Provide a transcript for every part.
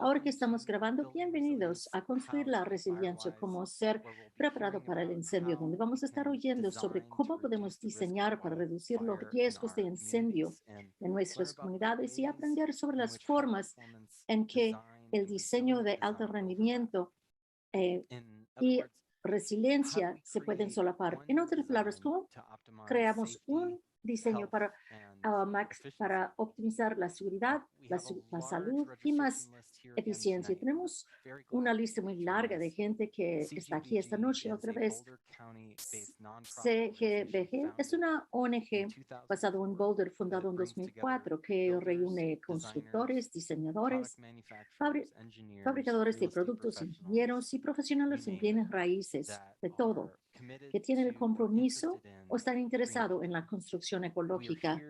Ahora que estamos grabando, bienvenidos a Construir la Resiliencia, cómo ser preparado para el incendio, donde vamos a estar oyendo sobre cómo podemos diseñar para reducir los riesgos de incendio en nuestras comunidades y aprender sobre las formas en que el diseño de alto rendimiento eh, y resiliencia se pueden solapar. En otras palabras, ¿cómo creamos un diseño para, para optimizar la seguridad, la salud y más eficiencia? Tenemos una lista muy larga de gente que está aquí esta noche otra vez. CGBG es una ONG basada en Boulder, fundada en 2004, que reúne constructores, diseñadores, fabricadores de productos, ingenieros y profesionales en bienes raíces, de todo, que tienen el compromiso o están interesados en la construcción ecológica.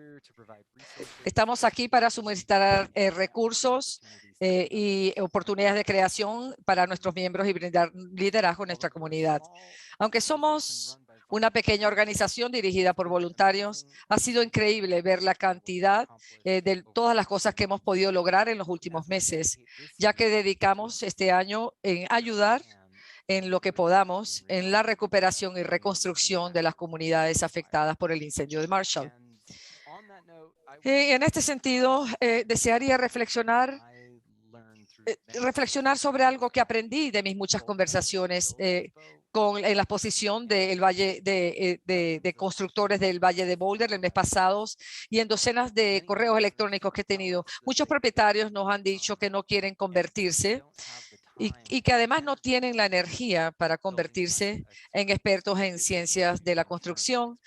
Estamos aquí para suministrar recursos y oportunidades de creación para nuestros miembros y brindar liderazgo en nuestra comunidad. Aunque somos una pequeña organización dirigida por voluntarios, ha sido increíble ver la cantidad de todas las cosas que hemos podido lograr en los últimos meses, ya que dedicamos este año en ayudar en lo que podamos en la recuperación y reconstrucción de las comunidades afectadas por el incendio de Marshall. En este sentido, desearía reflexionar sobre algo que aprendí de mis muchas conversaciones en la exposición del Valle de constructores del Valle de Boulder el mes pasado y en docenas de correos electrónicos que he tenido. Muchos propietarios nos han dicho que no quieren convertirse y que además no tienen la energía para convertirse en expertos en ciencias de la construcción,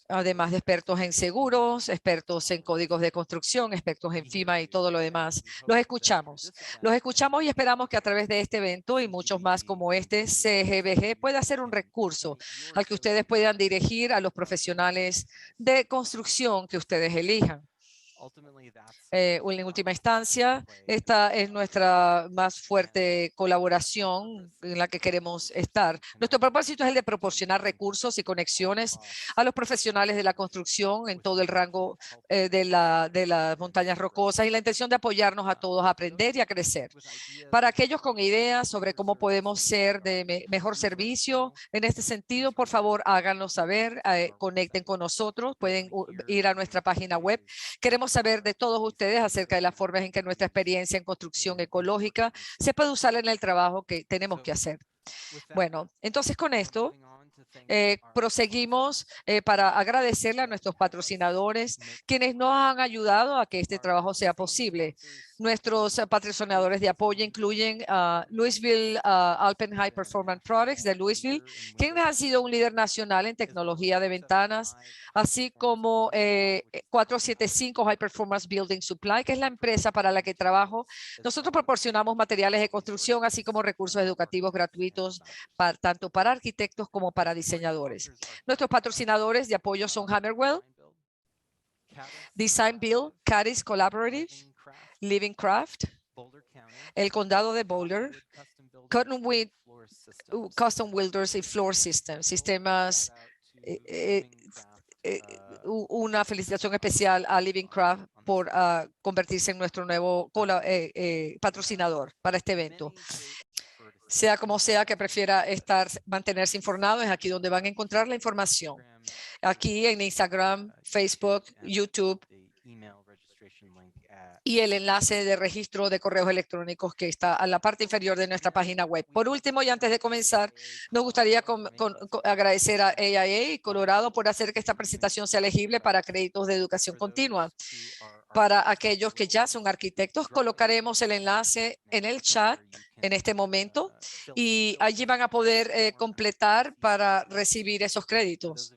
además de expertos en seguros, expertos en códigos de construcción, expertos en FEMA y todo lo demás. Los escuchamos y esperamos que a través de este evento y muchos más como este, CGBG pueda ser un recurso al que ustedes puedan dirigir a los profesionales de construcción que ustedes elijan. En última instancia, esta es nuestra más fuerte colaboración en la que queremos estar. Nuestro propósito es el de proporcionar recursos y conexiones a los profesionales de la construcción en todo el rango de las montañas rocosas y la intención de apoyarnos a todos a aprender y a crecer. Para aquellos con ideas sobre cómo podemos ser de mejor servicio en este sentido, por favor, háganlo saber, conecten con nosotros, pueden ir a nuestra página web. Queremos saber de todos ustedes acerca de las formas en que nuestra experiencia en construcción ecológica se puede usar en el trabajo que tenemos que hacer. Bueno, entonces con esto proseguimos para agradecerle a nuestros patrocinadores, quienes nos han ayudado a que este trabajo sea posible. Nuestros patrocinadores de apoyo incluyen Louisville Alpine High Performance Products de Louisville, quienes han sido un líder nacional en tecnología de ventanas, así como 475 High Performance Building Supply, que es la empresa para la que trabajo. Nosotros proporcionamos materiales de construcción, así como recursos educativos gratuitos, tanto para arquitectos como para diseñadores. Nuestros patrocinadores de apoyo son Hammerwell, Design Build, Caddis Collaborative, Living Craft, el Condado de Boulder, Custom Builders y Floor Systems, sistemas. Una felicitación especial a Living Craft por convertirse en nuestro nuevo patrocinador para este evento. Sea como sea que prefiera mantenerse informado, es aquí donde van a encontrar la información. Aquí en Instagram, Facebook, YouTube y el enlace de registro de correos electrónicos que está a la parte inferior de nuestra página web. Por último, y antes de comenzar, nos gustaría agradecer a AIA y Colorado por hacer que esta presentación sea elegible para créditos de educación continua. Para aquellos que ya son arquitectos, colocaremos el enlace en el chat en este momento y allí van a poder completar para recibir esos créditos.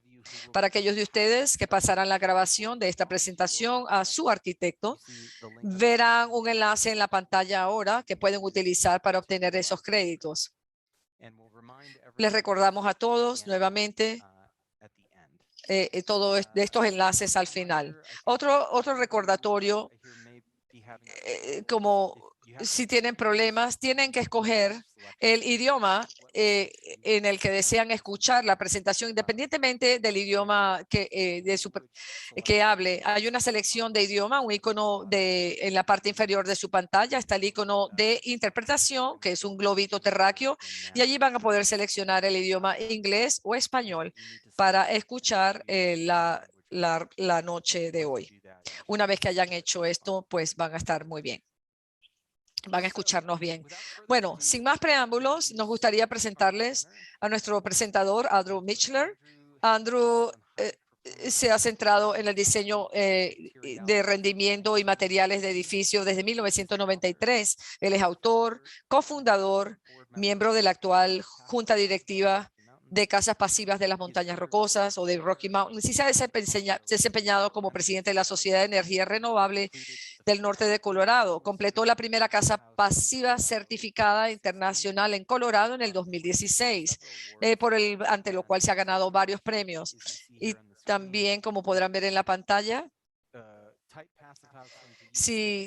Para aquellos de ustedes que pasarán la grabación de esta presentación a su arquitecto, verán un enlace en la pantalla ahora que pueden utilizar para obtener esos créditos. Les recordamos a todos nuevamente todos estos enlaces al final. Otro recordatorio, como si tienen problemas, tienen que escoger el idioma en el que desean escuchar la presentación, independientemente del idioma que hable. Hay una selección de idioma, un icono en la parte inferior de su pantalla. Está el icono de interpretación, que es un globito terráqueo, y allí van a poder seleccionar el idioma inglés o español para escuchar la noche de hoy. Una vez que hayan hecho esto, pues van a estar muy bien. Van a escucharnos bien. Bueno, sin más preámbulos, nos gustaría presentarles a nuestro presentador, Andrew Michler. Andrew se ha centrado en el diseño de rendimiento y materiales de edificios desde 1993. Él es autor, cofundador, miembro de la actual junta directiva de casas pasivas de las montañas rocosas o de Rocky Mountain. Sí se ha desempeñado como presidente de la Sociedad de Energía Renovable del Norte de Colorado. Completó la primera casa pasiva certificada internacional en Colorado en el 2016, ante lo cual se ha ganado varios premios. Y también, como podrán ver en la pantalla, si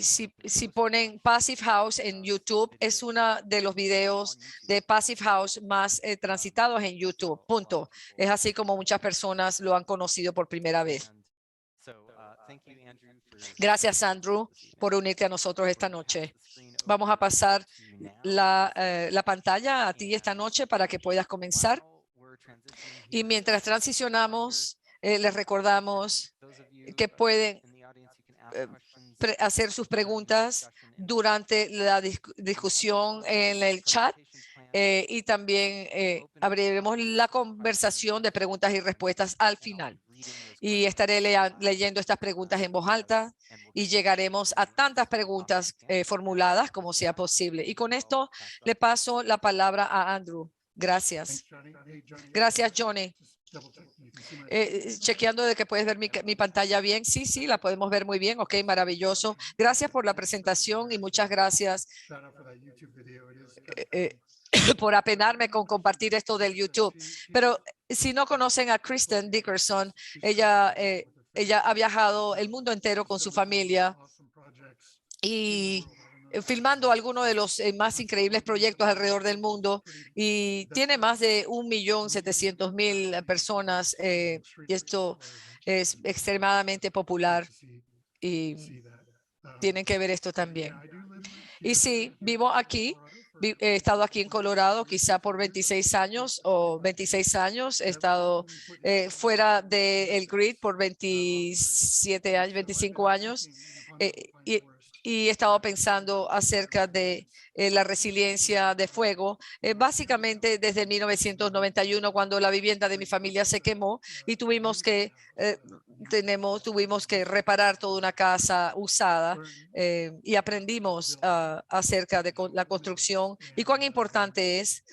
ponen Passive House en YouTube, es uno de los videos de Passive House más transitados en YouTube. Punto. Es así como muchas personas lo han conocido por primera vez. Gracias, Andrew, por unirte a nosotros esta noche. Vamos a pasar la pantalla a ti esta noche para que puedas comenzar. Y mientras transicionamos, les recordamos que pueden hacer sus preguntas durante la discusión en el chat y también abriremos la conversación de preguntas y respuestas al final. Y estaré leyendo estas preguntas en voz alta y llegaremos a tantas preguntas formuladas como sea posible. Y con esto le paso la palabra a Andrew. Gracias. Gracias, Johnny. Chequeando de que puedes ver mi pantalla bien. Sí, la podemos ver muy bien. Ok, maravilloso. Gracias por la presentación y muchas gracias por apenarme con compartir esto del YouTube. Pero si no conocen a Kristen Dickerson, ella ha viajado el mundo entero con su familia y filmando algunos de los más increíbles proyectos alrededor del mundo, y tiene más de 1.700.000 personas y esto es extremadamente popular y tienen que ver esto también. Y sí, vivo aquí. He estado aquí en Colorado quizá por 26 años o 26 años. He estado fuera del grid por 27 años, 25 años. Y he estado pensando acerca de la resiliencia de fuego, básicamente desde 1991, cuando la vivienda de mi familia se quemó y tuvimos que reparar toda una casa usada y aprendimos acerca de la construcción y cuán importante es.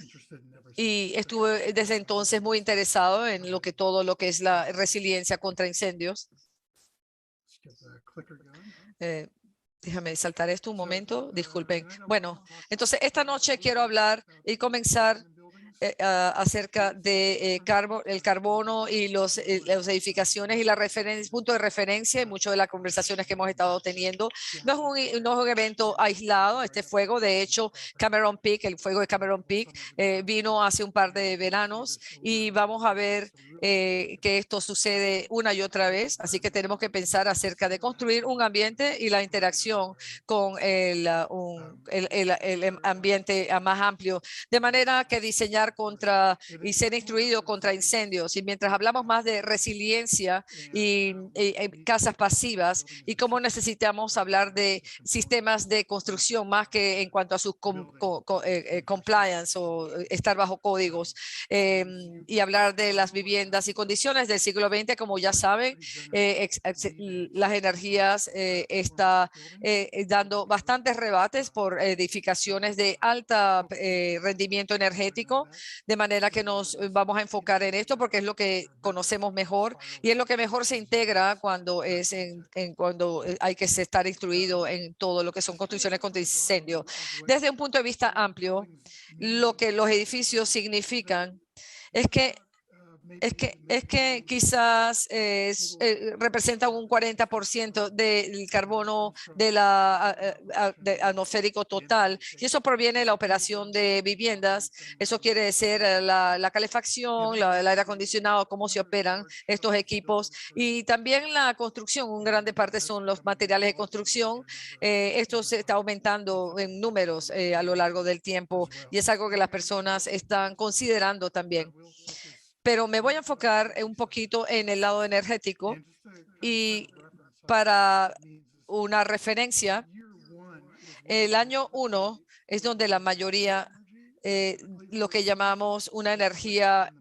Y estuve desde entonces muy interesado en todo lo que es la resiliencia contra incendios. Déjame saltar esto un momento, disculpen. Bueno, entonces esta noche quiero hablar y comenzar acerca de el carbono y las edificaciones y la punto de referencia y mucho de las conversaciones que hemos estado teniendo. No es un evento aislado, este fuego. De hecho, Cameron Peak, el fuego de Cameron Peak, vino hace un par de veranos y vamos a ver que esto sucede una y otra vez. Así que tenemos que pensar acerca de construir un ambiente y la interacción con el ambiente más amplio, de manera que diseñar contra y ser instruido contra incendios. Y mientras hablamos más de resiliencia y casas pasivas y cómo necesitamos hablar de sistemas de construcción más que en cuanto a sus compliance o estar bajo códigos, y hablar de las viviendas y condiciones del siglo XX, como ya saben, las energías está dando bastantes rebates por edificaciones de alto rendimiento energético, de manera que nos vamos a enfocar en esto porque es lo que conocemos mejor y es lo que mejor se integra cuando hay que estar instruido en todo lo que son construcciones contra incendio. Desde un punto de vista amplio, lo que los edificios significan es que Es que quizás representa un 40% del carbono de atmosférico total, y eso proviene de la operación de viviendas. Eso quiere decir la calefacción, el aire acondicionado, cómo se operan estos equipos, y también la construcción. Un grande parte son los materiales de construcción. Esto se está aumentando en números a lo largo del tiempo, y es algo que las personas están considerando también. Pero me voy a enfocar un poquito en el lado energético, y para una referencia, el año 1 es donde la mayoría, lo que llamamos una energía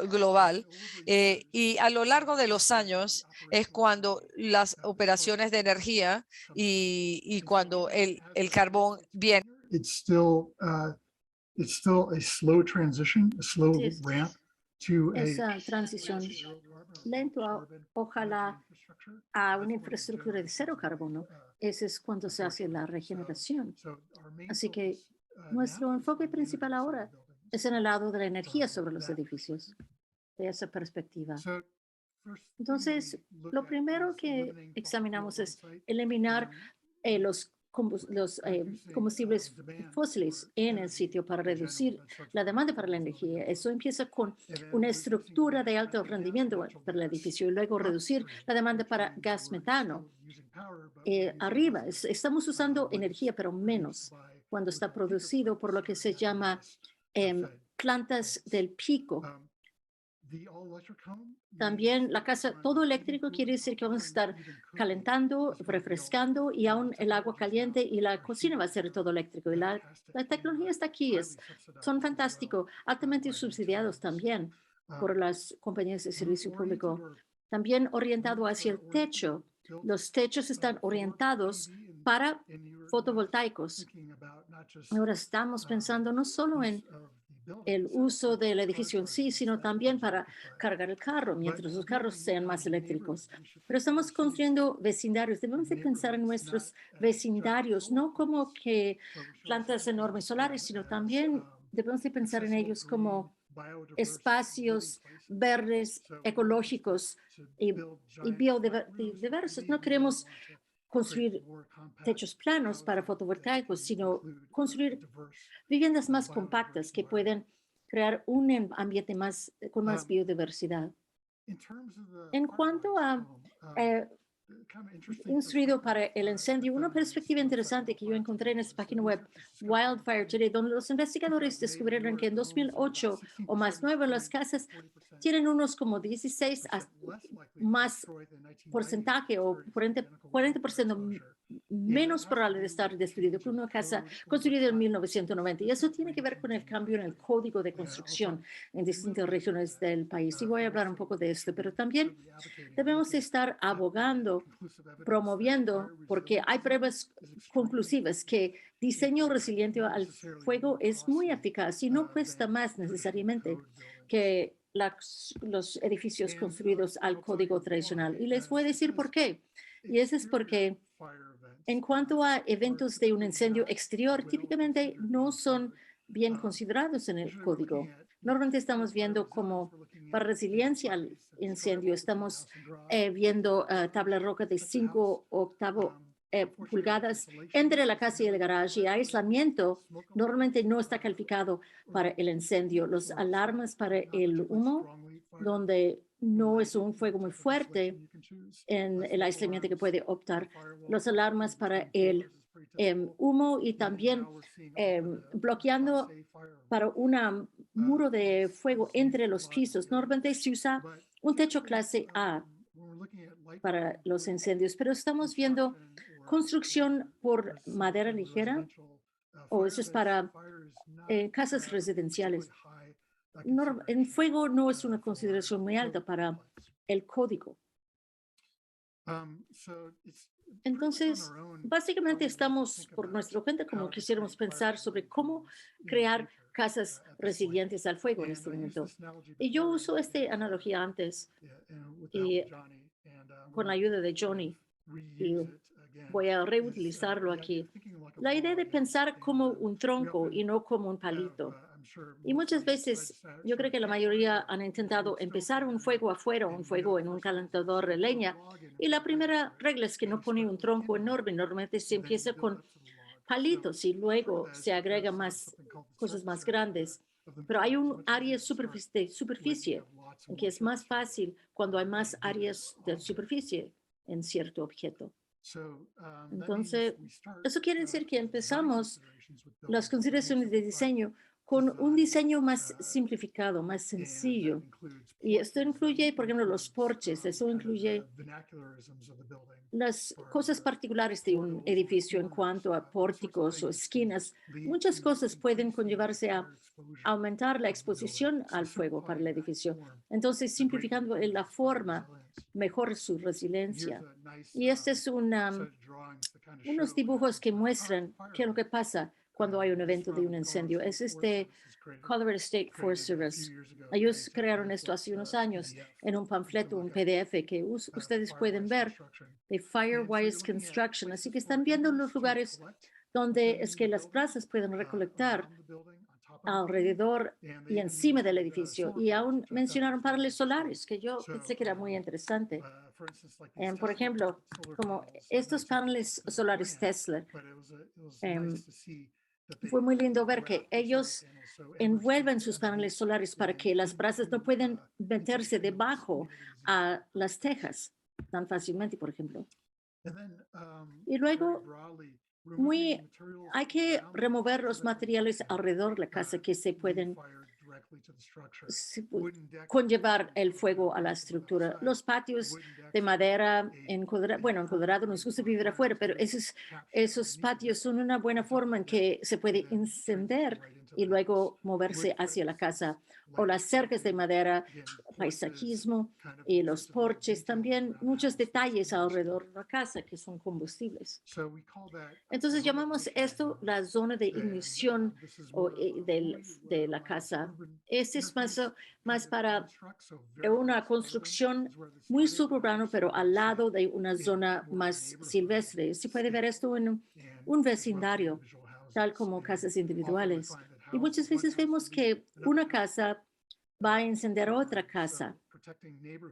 global, y a lo largo de los años es cuando las operaciones de energía y cuando el carbón viene. It's still a slow transition, a slow Sí, ramp to a esa transición lento, ojalá a una infraestructura de cero carbono. Ese es cuando se hace la regeneración. Así que nuestro enfoque principal ahora es en el lado de la energía sobre los edificios, de esa perspectiva. Entonces, lo primero que examinamos es eliminar los combustibles fósiles en el sitio para reducir la demanda para la energía. Eso empieza con una estructura de alto rendimiento para el edificio y luego reducir la demanda para gas metano. Arriba, estamos usando energía, pero menos cuando está producido por lo que se llama plantas del pico. También la casa, todo eléctrico quiere decir que vamos a estar calentando, refrescando, y aún el agua caliente y la cocina va a ser todo eléctrico. Y la tecnología está aquí, son fantásticos, altamente subsidiados también por las compañías de servicio público. También orientado hacia el techo. Los techos están orientados para fotovoltaicos. Ahora estamos pensando no solo en el uso del edificio en sí, sino también para cargar el carro, mientras los carros sean más eléctricos. Pero estamos construyendo vecindarios. Debemos de pensar en nuestros vecindarios, no como que plantas enormes solares, sino también debemos de pensar en ellos como espacios verdes, ecológicos y biodiversos. No queremos construir techos planos para fotovoltaicos, sino construir viviendas más compactas que pueden crear un ambiente con más biodiversidad. En cuanto a instruido para el incendio, una perspectiva interesante que yo encontré en esta página web, Wildfire Today, donde los investigadores descubrieron que en 2008 o más 9 las casas tienen unos como 16 más porcentaje o 40% menos probable de estar destruido que una casa construida en 1990. Y eso tiene que ver con el cambio en el código de construcción en distintas regiones del país. Y voy a hablar un poco de esto, pero también debemos estar abogando, promoviendo, porque hay pruebas conclusivas que diseño resiliente al fuego es muy eficaz y no cuesta más necesariamente que los edificios construidos al código tradicional. Y les voy a decir por qué. Y eso es porque en cuanto a eventos de un incendio exterior, típicamente no son bien considerados en el código. Normalmente estamos viendo como para resiliencia al incendio, estamos viendo tabla roca de 5 pulgadas entre la casa y el garaje. Y aislamiento normalmente no está calificado para el incendio. Los alarmas para el humo, donde no es un fuego muy fuerte en el aislamiento que puede optar. Los alarmas para el humo y también bloqueando para un muro de fuego entre los pisos. Normalmente se usa un techo clase A para los incendios, pero estamos viendo construcción por madera ligera, o eso es para casas residenciales. En fuego no es una consideración muy alta para el código. Entonces, básicamente estamos por nuestra cuenta como quisiéramos pensar sobre cómo crear casas resilientes al fuego en este momento. Y yo uso esta analogía antes y con la ayuda de Johnny, y voy a reutilizarlo aquí. La idea de pensar como un tronco y no como un palito. Y muchas veces, yo creo que la mayoría han intentado empezar un fuego afuera, un fuego en un calentador de leña. Y la primera regla es que no pone un tronco enorme. Normalmente se empieza con palitos y luego se agrega más cosas más grandes. Pero hay un área de superficie en que es más fácil cuando hay más áreas de superficie en cierto objeto. Entonces, eso quiere decir que empezamos las consideraciones de diseño con un diseño más simplificado, más sencillo. Y esto incluye, por ejemplo, los porches, eso incluye las cosas particulares de un edificio en cuanto a pórticos o esquinas. Muchas cosas pueden conllevarse a aumentar la exposición al fuego para el edificio. Entonces, simplificando la forma, mejora su resiliencia. Y este es unos dibujos que muestran qué es lo que pasa cuando hay un evento de un incendio. Es Colorado State Forest Service. Ellos crearon esto hace unos años en un panfleto, un PDF que ustedes pueden ver de Firewise Construction. Así que están viendo los lugares donde es que las brasas pueden recolectar alrededor y encima del edificio. Y aún mencionaron paneles solares, que yo pensé que era muy interesante. Por ejemplo, como estos paneles solares Tesla, fue muy lindo ver que ellos envuelven sus paneles solares para que las brasas no puedan meterse debajo a las tejas tan fácilmente, por ejemplo. Y luego, hay que remover los materiales alrededor de la casa que se pueden conllevar el fuego a la estructura. Los patios de madera en Colorado nos gusta vivir afuera, pero esos patios son una buena forma en que se puede encender y luego moverse hacia la casa. O las cercas de madera, paisajismo y los porches, también muchos detalles alrededor de la casa que son combustibles. Entonces llamamos esto la zona de ignición de la casa. Este es más para una construcción muy suburbana, pero al lado de una zona más silvestre. Se puede ver esto en un vecindario, tal como casas individuales. Y muchas veces vemos que una casa va a encender otra casa.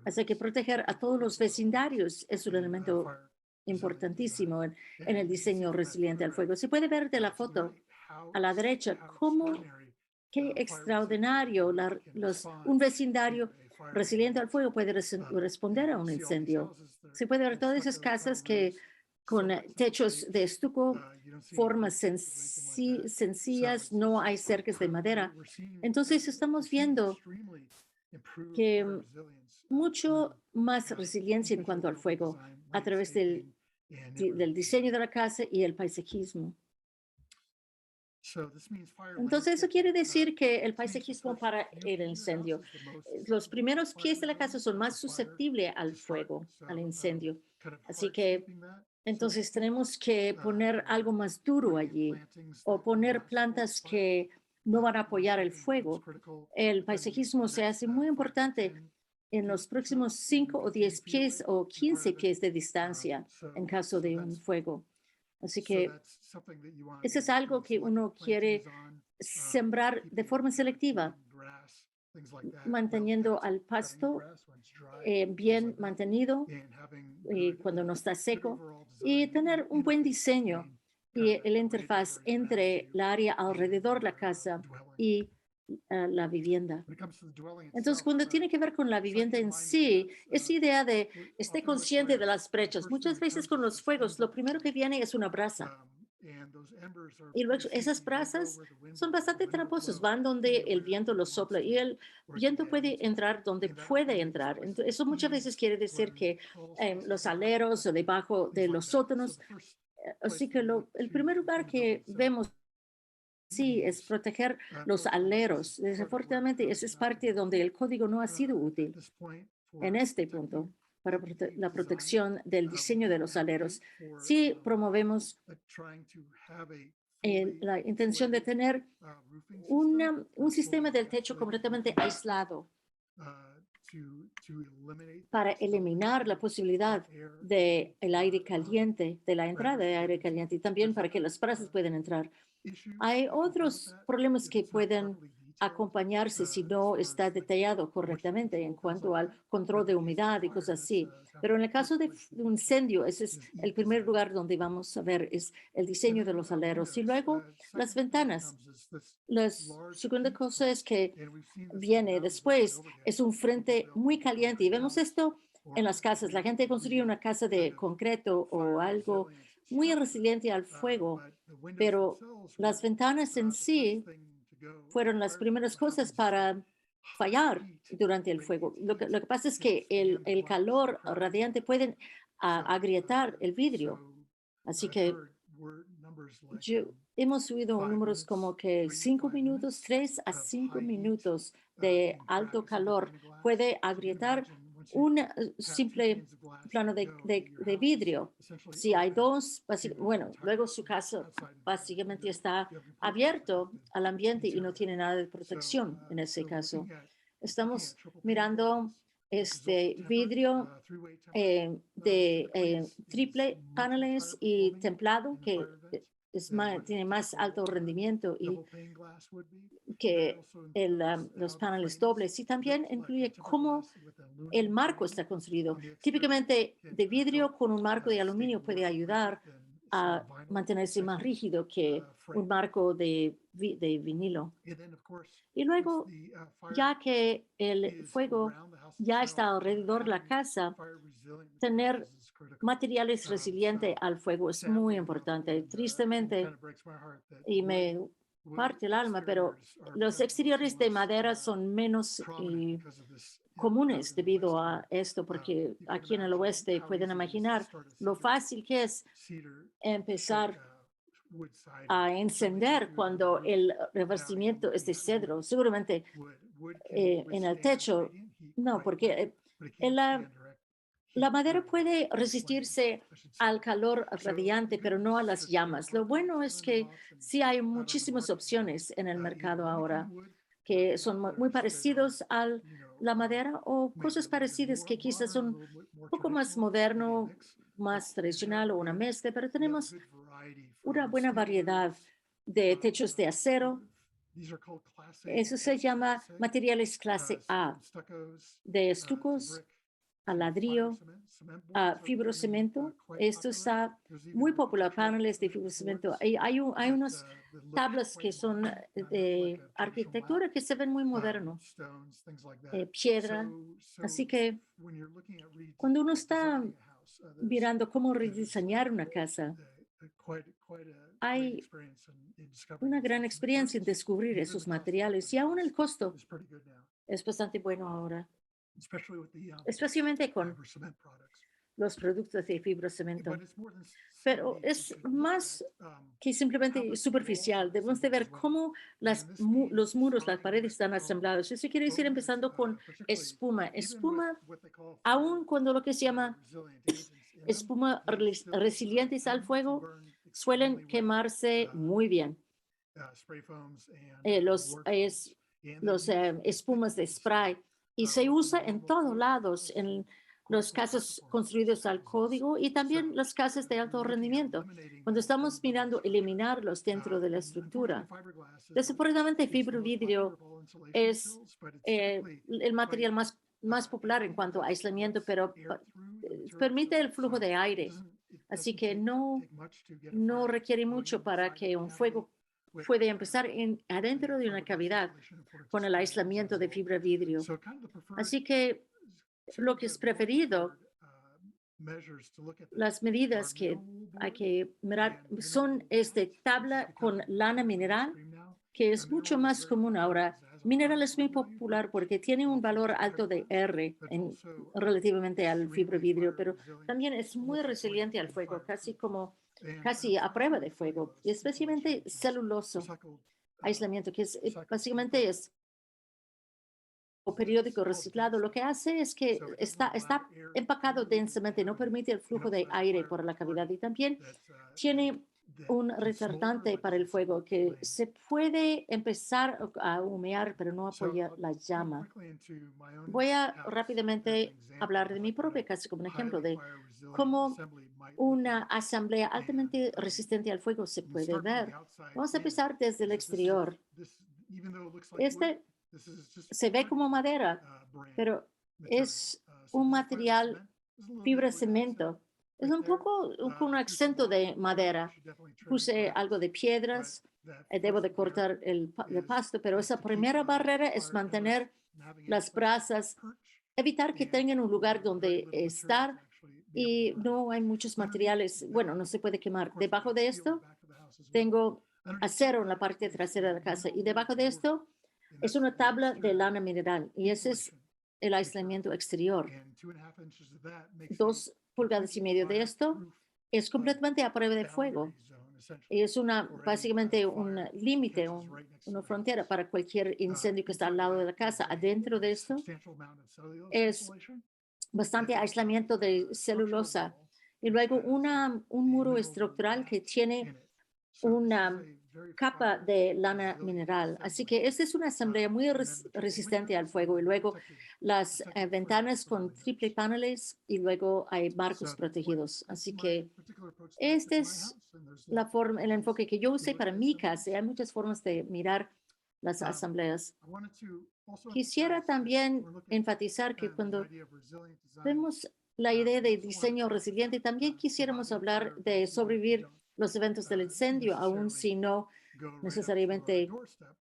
Así que proteger a todos los vecindarios es un elemento importantísimo en el diseño resiliente al fuego. Se puede ver de la foto a la derecha qué extraordinario un vecindario resiliente al fuego puede responder a un incendio. Se puede ver todas esas casas que con techos de estuco, formas sencillas, no hay cercas de madera. Entonces estamos viendo que mucho más resiliencia en cuanto al fuego a través del diseño de la casa y el paisajismo. Entonces, eso quiere decir que el paisajismo para el incendio, los primeros pies de la casa son más susceptibles al fuego, al incendio. Así que entonces tenemos que poner algo más duro allí o poner plantas que no van a apoyar el fuego. El paisajismo se hace muy importante en los próximos 5 o 10 pies o 15 pies de distancia en caso de un fuego. Así que eso es algo que uno quiere sembrar de forma selectiva, manteniendo al pasto bien mantenido cuando no está seco y tener un buen diseño y el interfaz entre la área alrededor de la casa y la vivienda. Entonces, cuando tiene que ver con la vivienda en sí, esa idea de esté consciente de las brechas. Muchas veces con los fuegos, lo primero que viene es una brasa. Y luego esas brasas son bastante tramposos, van donde el viento los sopla y el viento puede entrar donde puede entrar. Entonces, eso muchas veces quiere decir que los aleros o debajo de los sótanos. Así que el primer lugar que vemos sí es proteger los aleros. Desafortunadamente, eso es parte donde el código no ha sido útil en este punto para la protección del diseño de los aleros. Sí promovemos la intención de tener un sistema del techo completamente aislado para eliminar la posibilidad del aire caliente, de la entrada de aire caliente y también para que las brasas puedan entrar. Hay otros problemas que pueden acompañarse si no está detallado correctamente en cuanto al control de humedad y cosas así. Pero en el caso de un incendio, ese es el primer lugar donde vamos a ver es el diseño de los aleros. Y luego las ventanas. La segunda cosa es que viene después, es un frente muy caliente. Y vemos esto en las casas. La gente construye una casa de concreto o algo muy resiliente al fuego, pero las ventanas en sí fueron las primeras cosas para fallar durante el fuego. Lo que pasa es que el calor radiante puede agrietar el vidrio. Así que hemos oído números como que 5 minutos, 3 a 5 minutos de alto calor puede agrietar un simple plano de vidrio. Si hay dos, bueno, luego su casa básicamente está abierto al ambiente y no tiene nada de protección en ese caso. Estamos mirando este vidrio de triple paneles y templado que tiene más alto rendimiento y que los paneles dobles, y también incluye cómo el marco está construido. Típicamente de vidrio con un marco de aluminio puede ayudar a mantenerse más rígido que un marco de vinilo. Y luego, ya que el fuego ya está alrededor de la casa, tener materiales resilientes al fuego es muy importante. Tristemente, y me parte el alma, pero los exteriores de madera son menos comunes debido a esto, porque aquí en el oeste pueden imaginar lo fácil que es empezar a encender cuando el revestimiento es de cedro. Seguramente en el techo, no, porque la madera puede resistirse al calor radiante, pero no a las llamas. Lo bueno es que sí hay muchísimas opciones en el mercado ahora que son muy parecidos a la madera o cosas parecidas que quizás son un poco más moderno, más tradicional o una mezcla, pero tenemos una buena variedad de techos de acero. Eso se llama materiales clase A, de estucos a ladrillo, a fibrocemento. Esto está muy popular, paneles de fibrocemento. Hay unas tablas que son de arquitectura que se ven muy modernos, piedra. Así que cuando uno está mirando cómo rediseñar una casa, hay una gran experiencia en descubrir esos materiales y aún el costo es bastante bueno ahora, especialmente con los productos de fibrocemento. Pero es más que simplemente superficial. Debemos de ver cómo los muros, las paredes están asemblados. Eso quiere decir empezando con espuma. Espuma, aun cuando lo que se llama espuma resilientes al fuego, suelen quemarse muy bien. Los espumas de spray, y se usa en todos lados, en los casas construidos al código y también las casas de alto rendimiento, cuando estamos mirando eliminarlos dentro de la estructura. Desafortunadamente, fibrovidrio es el material más popular en cuanto a aislamiento, pero permite el flujo de aire, así que no requiere mucho para que un fuego puede empezar adentro de una cavidad con el aislamiento de fibra vidrio. Así que lo que es preferido, las medidas que hay que mirar son tabla con lana mineral, que es mucho más común ahora. Mineral es muy popular porque tiene un valor alto de R relativamente al fibrovidrio, pero también es muy resiliente al fuego, casi a prueba de fuego, y especialmente celuloso aislamiento, que básicamente es o periódico reciclado. Lo que hace es que está empacado densamente, no permite el flujo de aire por la cavidad, y también tiene un retardante para el fuego que se puede empezar a humear, pero no apoya la llama. Voy a rápidamente hablar de mi propia casa como un ejemplo de cómo una asamblea altamente resistente al fuego se puede ver. Vamos a empezar desde el exterior. Este se ve como madera, pero es un material fibra cemento. Es un poco con un acento de madera. Puse algo de piedras, debo de cortar el pasto, pero esa primera barrera es mantener las brasas, evitar que tengan un lugar donde estar y no hay muchos materiales. Bueno, no se puede quemar. Debajo de esto tengo acero en la parte trasera de la casa y debajo de esto es una tabla de lana mineral y ese es el aislamiento exterior. 2,5 pulgadas de esto es completamente a prueba de fuego. Y es básicamente un límite, una frontera para cualquier incendio que está al lado de la casa. Adentro de esto es bastante aislamiento de celulosa y luego un muro estructural que tiene una capa de lana mineral. Así que esta es una asamblea muy resistente al fuego y luego las ventanas con triple paneles y luego hay marcos protegidos. Así que esta es la forma, el enfoque que yo usé para mi casa. Hay muchas formas de mirar las asambleas. Quisiera también enfatizar que cuando vemos la idea de diseño resiliente, también quisiéramos hablar de sobrevivir los eventos del incendio, aun si no necesariamente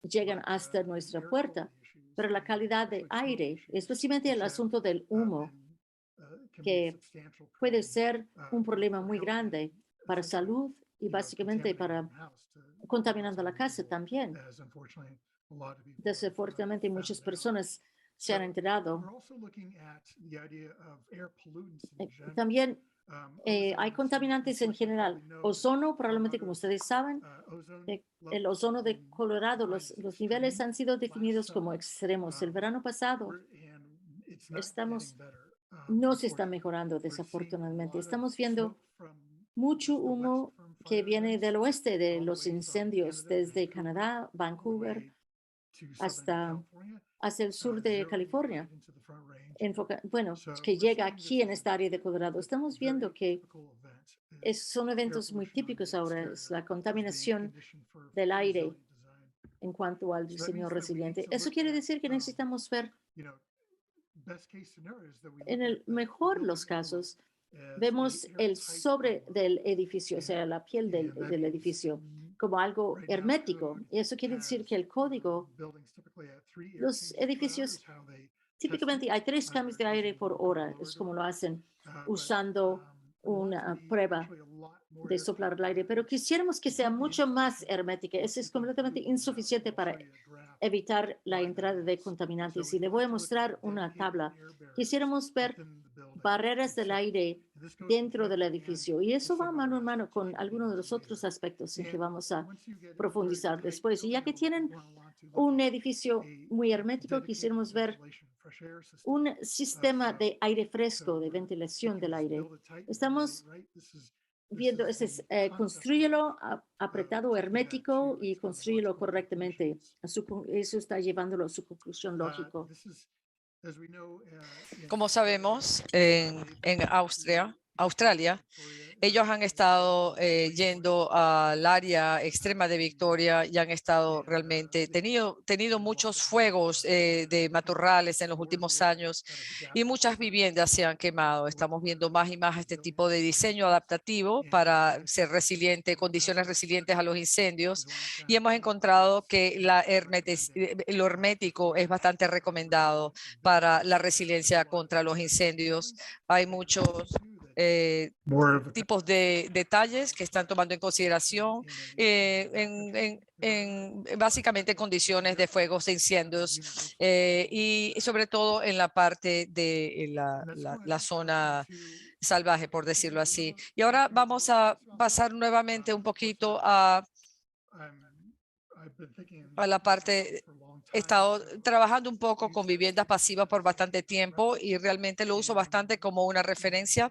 llegan hasta nuestra puerta. Pero la calidad de aire, especialmente el asunto del humo, que puede ser un problema muy grande para salud y básicamente para contaminando la casa también. Desafortunadamente, muchas personas se han enterado. También hay contaminantes en general. Ozono, probablemente como ustedes saben, el ozono de Colorado, los niveles han sido definidos como extremos. El verano pasado no se está mejorando, desafortunadamente. Estamos viendo mucho humo que viene del oeste de los incendios, desde Canadá, Vancouver, hasta hacia el sur de California. Bueno, que llega aquí en esta área de Colorado. Estamos viendo que son eventos muy típicos ahora, es la contaminación del aire en cuanto al diseño resiliente. Eso quiere decir que necesitamos ver, en el mejor de los casos, vemos el sobre del edificio, o sea, la piel del edificio, como algo hermético. Y eso quiere decir que el código, los edificios, típicamente hay 3 cambios de aire por hora, es como lo hacen usando una prueba de soplar el aire, pero quisiéramos que sea mucho más hermética. Eso es completamente insuficiente para evitar la entrada de contaminantes. Y le voy a mostrar una tabla. Quisiéramos ver barreras del aire dentro del edificio. Y eso va mano en mano con algunos de los otros aspectos en que vamos a profundizar después. Y ya que tienen un edificio muy hermético, quisiéramos ver un sistema de aire fresco, de ventilación del aire. Estamos viendo, construyelo apretado, hermético y construyelo correctamente. Eso está llevándolo a su conclusión lógica. Como sabemos, en Australia, ellos han estado yendo al área extrema de Victoria y han estado realmente tenido muchos fuegos de matorrales en los últimos años y muchas viviendas se han quemado. Estamos viendo más y más este tipo de diseño adaptativo para ser resiliente, condiciones resilientes a los incendios, y hemos encontrado que lo hermético es bastante recomendado para la resiliencia contra los incendios. Hay muchos tipos de detalles que están tomando en consideración en básicamente condiciones de fuegos e incendios y sobre todo en la parte de la zona salvaje, por decirlo así. Y ahora vamos a pasar nuevamente un poquito a la parte. He estado trabajando un poco con viviendas pasivas por bastante tiempo y realmente lo uso bastante como una referencia.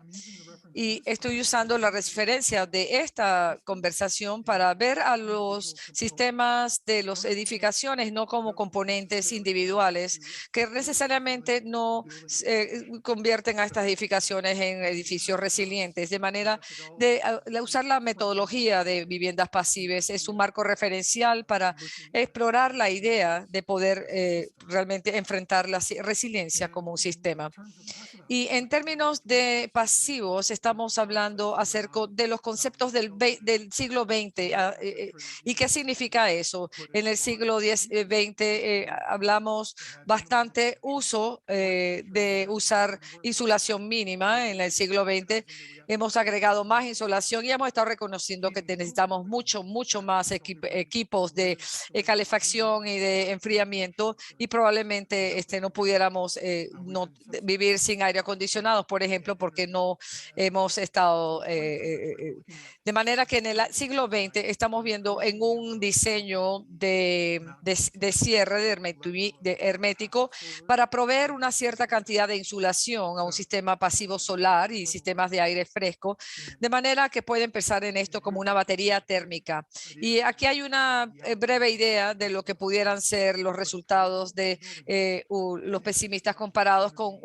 Y estoy usando la referencia de esta conversación para ver a los sistemas de las edificaciones no como componentes individuales que necesariamente no convierten a estas edificaciones en edificios resilientes, de manera de usar la metodología de viviendas pasivas. Es un marco referencial para explorar la idea de poder realmente enfrentar la resiliencia como un sistema. Y en términos de pasivos, estamos hablando acerca de los conceptos del siglo XX. ¿Y qué significa eso? En el siglo XX hablamos bastante uso de usar insulación mínima. En el siglo XX hemos agregado más insolación y hemos estado reconociendo que necesitamos mucho más equipos de calefacción y de enfriamiento, y probablemente no pudiéramos no vivir sin aire acondicionado, por ejemplo, porque no hemos estado de manera que en el siglo XX estamos viendo en un diseño de cierre de hermético para proveer una cierta cantidad de insulación a un sistema pasivo solar y sistemas de aire fresco, de manera que puede empezar en esto como una batería térmica. Y aquí hay una breve idea de lo que pudieran ser los resultados de los pesimistas comparados con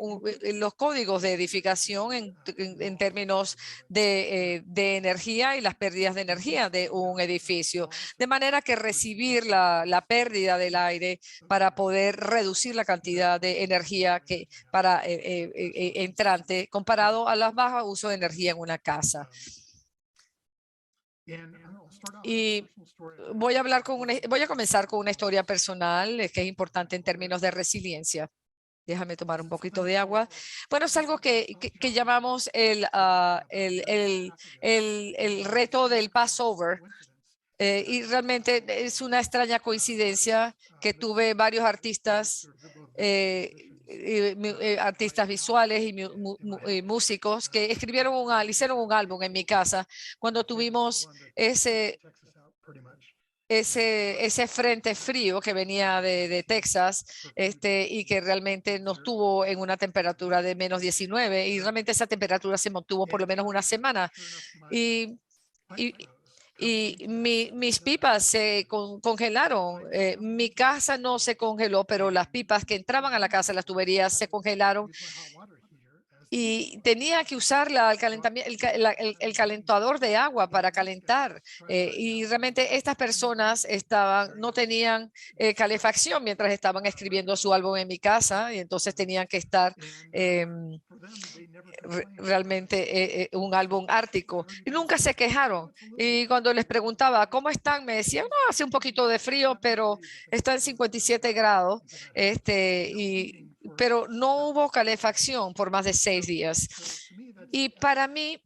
los códigos de edificación en términos de energía y las pérdidas de energía de un edificio. De manera que recibir la pérdida del aire para poder reducir la cantidad de energía que para entrante comparado a las bajas uso de energía en una casa. Y voy a comenzar con una historia personal que es importante en términos de resiliencia. Déjame tomar un poquito de agua. Bueno, es algo que llamamos el reto del Passover. Y realmente es una extraña coincidencia que tuve varios artistas, artistas visuales y músicos que hicieron un álbum en mi casa cuando tuvimos ese frente frío que venía de Texas, y que realmente nos tuvo en una temperatura de -19, y realmente esa temperatura se mantuvo por lo menos una semana. Y mis pipas se congelaron. Mi casa no se congeló, pero las pipas que entraban a la casa, las tuberías se congelaron. Y tenía que usar el calentador de agua para calentar. Y realmente estas personas no tenían calefacción mientras estaban escribiendo su álbum en mi casa, y entonces tenían que estar realmente un álbum ártico. Y nunca se quejaron. Y cuando les preguntaba, ¿cómo están? Me decían, no, hace un poquito de frío, pero está en 57 grados. Pero no hubo calefacción por más de 6 días. Y para mí,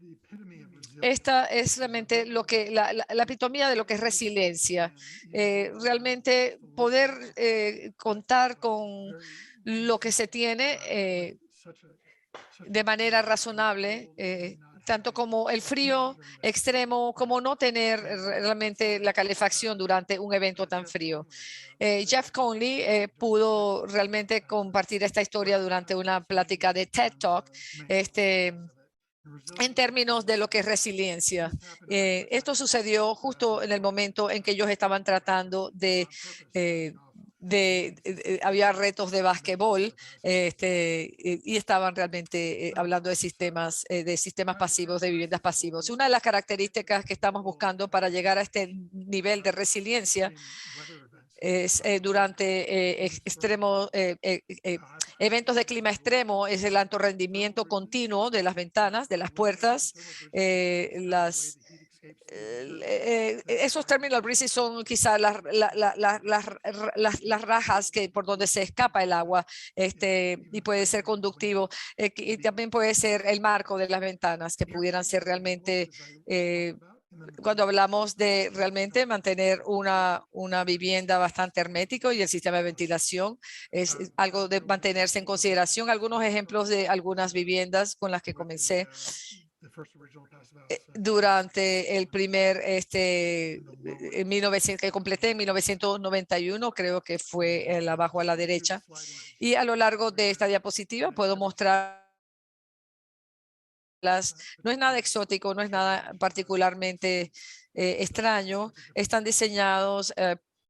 esta es realmente la epitomía de lo que es resiliencia. Realmente poder contar con lo que se tiene de manera razonable, tanto como el frío extremo, como no tener realmente la calefacción durante un evento tan frío. Jeff Conley pudo realmente compartir esta historia durante una plática de TED Talk, en términos de lo que es resiliencia. Esto sucedió justo en el momento en que ellos estaban tratando había retos de básquetbol, y estaban realmente hablando de sistemas pasivos, de viviendas pasivos. Una de las características que estamos buscando para llegar a este nivel de resiliencia es durante eventos de clima extremo, es el alto rendimiento continuo de las ventanas, de las puertas, esos terminal breezes son quizás las rajas por donde se escapa el agua, y puede ser conductivo, y también puede ser el marco de las ventanas, que pudieran ser realmente cuando hablamos de realmente mantener una vivienda bastante hermético, y el sistema de ventilación es algo de mantenerse en consideración. Algunos ejemplos de algunas viviendas con las que comencé durante el primer, que completé en 1991, creo que fue abajo a la derecha. Y a lo largo de esta diapositiva puedo mostrar no es nada exótico, no es nada particularmente extraño. Están diseñados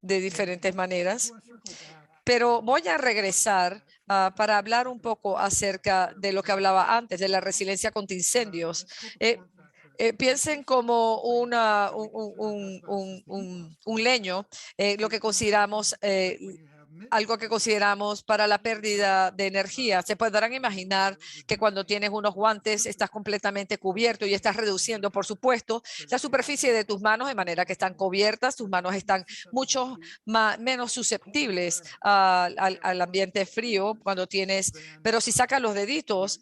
de diferentes maneras. Pero voy a regresar para hablar un poco acerca de lo que hablaba antes, de la resiliencia contra incendios. Piensen como un leño, lo que consideramos algo que consideramos para la pérdida de energía. Se podrán imaginar que cuando tienes unos guantes estás completamente cubierto y estás reduciendo, por supuesto, la superficie de tus manos de manera que están cubiertas. Tus manos están mucho menos susceptibles al ambiente frío cuando tienes, pero si sacas los deditos,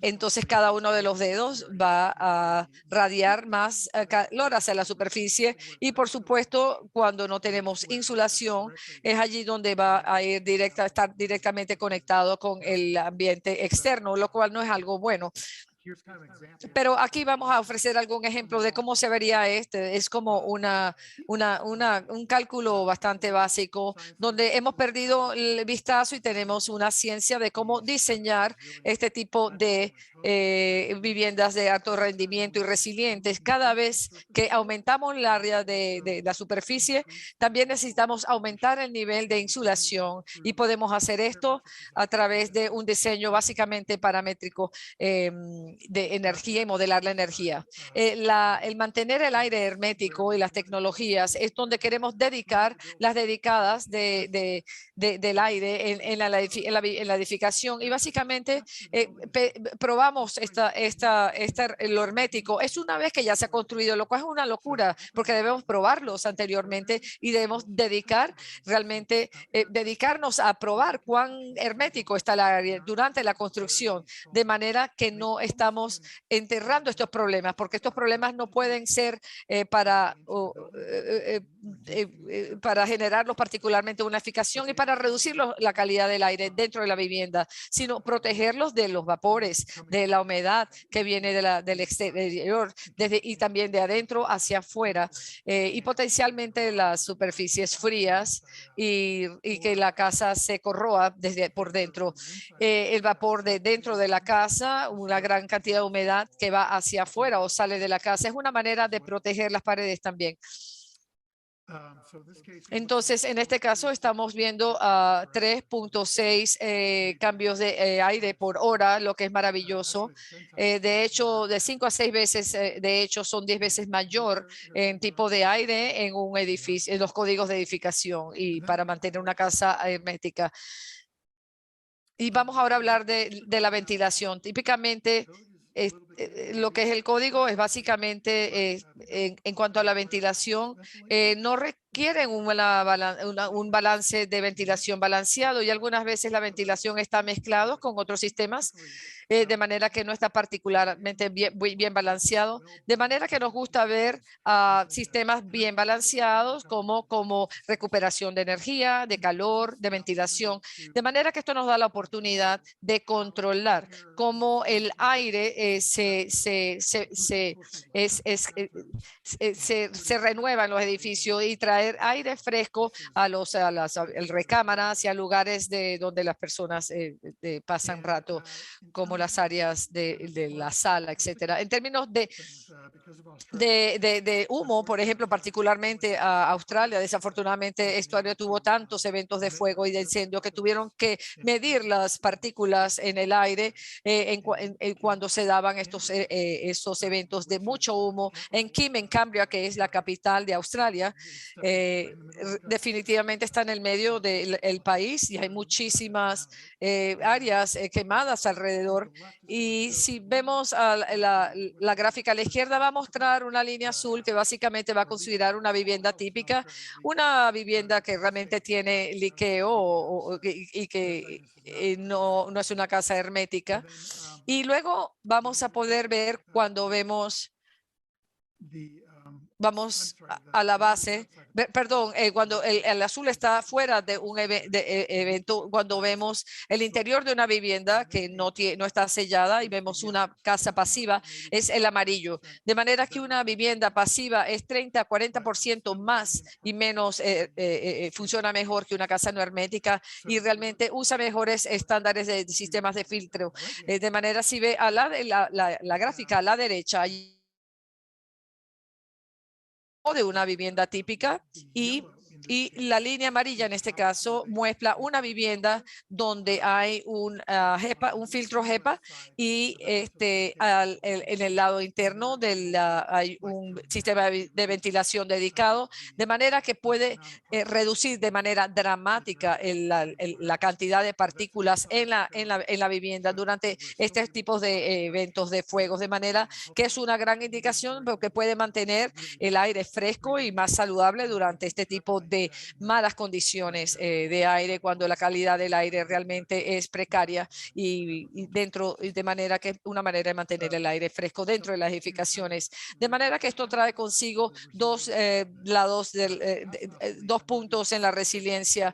entonces cada uno de los dedos va a radiar más calor hacia la superficie y por supuesto cuando no tenemos insulación es allí donde va a estar directamente conectado con el ambiente externo, lo cual no es algo bueno. Pero aquí vamos a ofrecer algún ejemplo de cómo se vería este. Es como un cálculo bastante básico donde hemos perdido el vistazo y tenemos una ciencia de cómo diseñar este tipo de viviendas de alto rendimiento y resilientes. Cada vez que aumentamos el área de la superficie, también necesitamos aumentar el nivel de insulación y podemos hacer esto a través de un diseño básicamente paramétrico de energía y modelar la energía. El mantener el aire hermético y las tecnologías es donde queremos dedicar las dedicadas del aire en la edificación y básicamente probamos lo hermético. Es una vez que ya se ha construido, lo cual es una locura porque debemos probarlos anteriormente y debemos dedicarnos a probar cuán hermético está el área durante la construcción, de manera que no estamos enterrando estos problemas, porque estos problemas no pueden ser para generarlos particularmente una eficacia y para reducir la calidad del aire dentro de la vivienda, sino protegerlos de los vapores, de la humedad que viene del exterior y también de adentro hacia afuera y potencialmente las superficies frías y que la casa se corroa por dentro. El vapor de dentro de la casa, una gran cantidad de humedad que va hacia afuera o sale de la casa. Es una manera de proteger las paredes también. Entonces, en este caso estamos viendo 3.6 cambios de aire por hora, lo que es maravilloso. De hecho, de 5 a 6 veces, de hecho, son 10 veces mayor en tipo de aire en un edificio, en los códigos de edificación y para mantener una casa hermética. Y vamos ahora a hablar de la ventilación. Típicamente, lo que es el código es básicamente en cuanto a la ventilación, no requieren un balance de ventilación balanceado y algunas veces la ventilación está mezclado con otros sistemas de manera que no está particularmente bien balanceado, de manera que nos gusta ver sistemas bien balanceados como recuperación de energía, de calor, de ventilación, de manera que esto nos da la oportunidad de controlar cómo el aire se renueva en los edificios y traer aire fresco a las recámaras y a lugares donde las personas pasan rato, como las áreas de la sala, etcétera. En términos de humo, por ejemplo, particularmente a Australia, desafortunadamente este año tuvo tantos eventos de fuego y de incendio que tuvieron que medir las partículas en el aire cuando se daban estos eventos de mucho humo. En Cambria, que es la capital de Australia, definitivamente está en el medio del país y hay muchísimas áreas quemadas alrededor. Y si vemos la gráfica a la izquierda, va a mostrar una línea azul que básicamente va a considerar una vivienda típica, una vivienda que realmente tiene liqueo y que no es una casa hermética. Y luego vamos a poder ver cuando vemos vamos a la base, perdón, cuando el azul está fuera de un evento, cuando vemos el interior de una vivienda que no está sellada y vemos una casa pasiva, es el amarillo. De manera que una vivienda pasiva es 30 a 40% más y menos, funciona mejor que una casa no hermética y realmente usa mejores estándares de sistemas de filtro. De manera, si ve a la gráfica a la derecha, de una vivienda típica y la línea amarilla en este caso muestra una vivienda donde hay un filtro HEPA y en el lado interno hay un sistema de ventilación dedicado, de manera que puede reducir de manera dramática la cantidad de partículas en la vivienda durante este tipo de eventos de fuegos, de manera que es una gran indicación porque puede mantener el aire fresco y más saludable durante este tipo de malas condiciones de aire, cuando la calidad del aire realmente es precaria y de manera que una manera de mantener el aire fresco dentro de las edificaciones. De manera que esto trae consigo dos puntos en la resiliencia.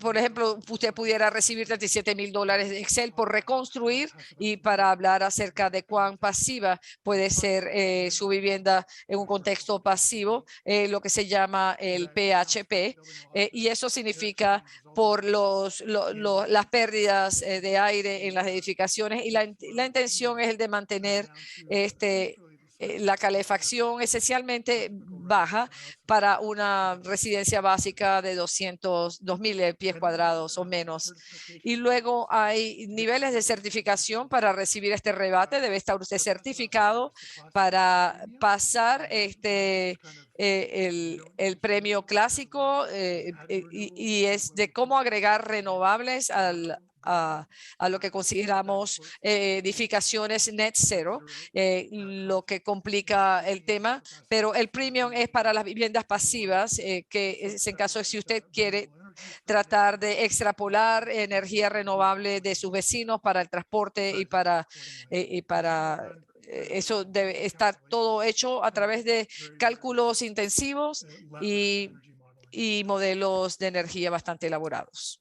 Por ejemplo, usted pudiera recibir $37,000 de Excel por reconstruir y para hablar acerca de cuán pasiva puede ser su vivienda en un contexto pasivo, lo que se llama el PHP, y eso significa por las pérdidas de aire en las edificaciones y la intención es el de mantener la calefacción esencialmente baja para una residencia básica de 2,000 pies cuadrados o menos. Y luego hay niveles de certificación para recibir este rebate. Debe estar usted certificado para pasar el premio clásico y es de cómo agregar renovables a lo que consideramos edificaciones net zero, lo que complica el tema, pero el premium es para las viviendas pasivas, que es en caso de si usted quiere tratar de extrapolar energía renovable de sus vecinos para el transporte y para eso debe estar todo hecho a través de cálculos intensivos y modelos de energía bastante elaborados.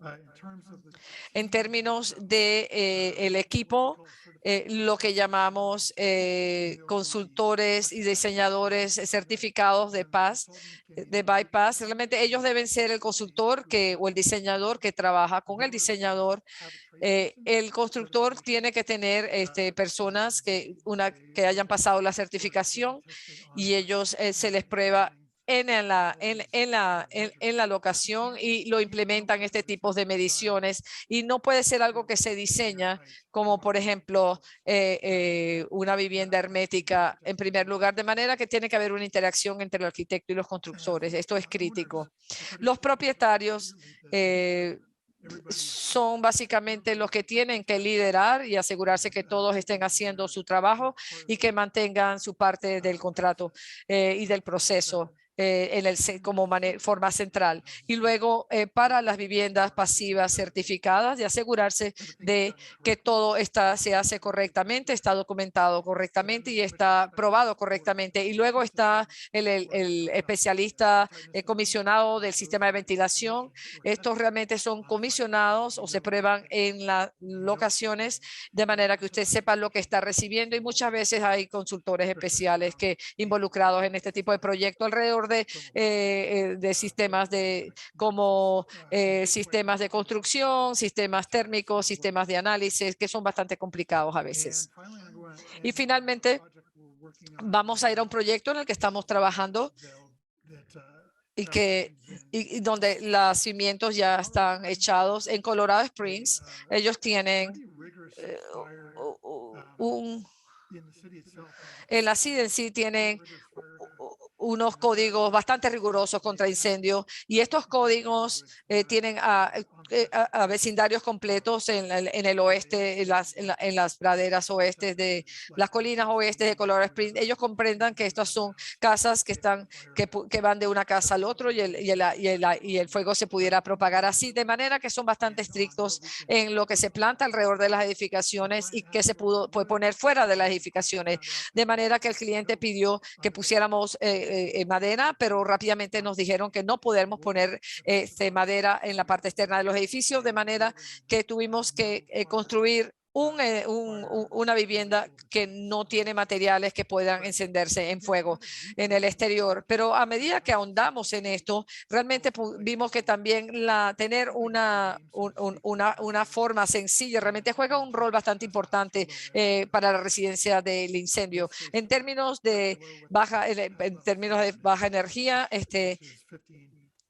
En términos de el equipo, lo que llamamos consultores y diseñadores certificados de bypass, realmente ellos deben ser el consultor o el diseñador que trabaja con el diseñador. El constructor tiene que tener personas que hayan pasado la certificación y ellos se les prueba en la locación y lo implementan este tipo de mediciones y no puede ser algo que se diseña como por ejemplo una vivienda hermética en primer lugar, de manera que tiene que haber una interacción entre el arquitecto y los constructores. Esto es crítico. Los propietarios son básicamente los que tienen que liderar y asegurarse que todos estén haciendo su trabajo y que mantengan su parte del contrato y del proceso como forma central. Y luego para las viviendas pasivas certificadas, de asegurarse de que todo se hace correctamente, está documentado correctamente y está probado correctamente. Y luego está el especialista comisionado del sistema de ventilación. Estos realmente son comisionados o se prueban en las locaciones de manera que usted sepa lo que está recibiendo y muchas veces hay consultores especiales involucrados en este tipo de proyecto alrededor de sistemas como sistemas de construcción, sistemas térmicos, sistemas de análisis que son bastante complicados a veces. Y finalmente vamos a ir a un proyecto en el que estamos trabajando y donde los cimientos ya están echados en Colorado Springs. Ellos tienen en la ciudad en sí tienen unos códigos bastante rigurosos contra incendio y estos códigos a vecindarios completos en el oeste, en las praderas oestes de las colinas oestes de Colorado Springs. Ellos comprendan que estas son casas que van de una casa al otro y el fuego se pudiera propagar así, de manera que son bastante estrictos en lo que se planta alrededor de las edificaciones y que se puede poner fuera de las edificaciones, de manera que el cliente pidió que pusiéramos madera, pero rápidamente nos dijeron que no podemos poner madera en la parte externa de los edificios, de manera que tuvimos que construir una vivienda que no tiene materiales que puedan encenderse en fuego en el exterior. Pero a medida que ahondamos en esto, realmente vimos que también tener una forma sencilla realmente juega un rol bastante importante para la residencia del incendio. En términos de baja energía,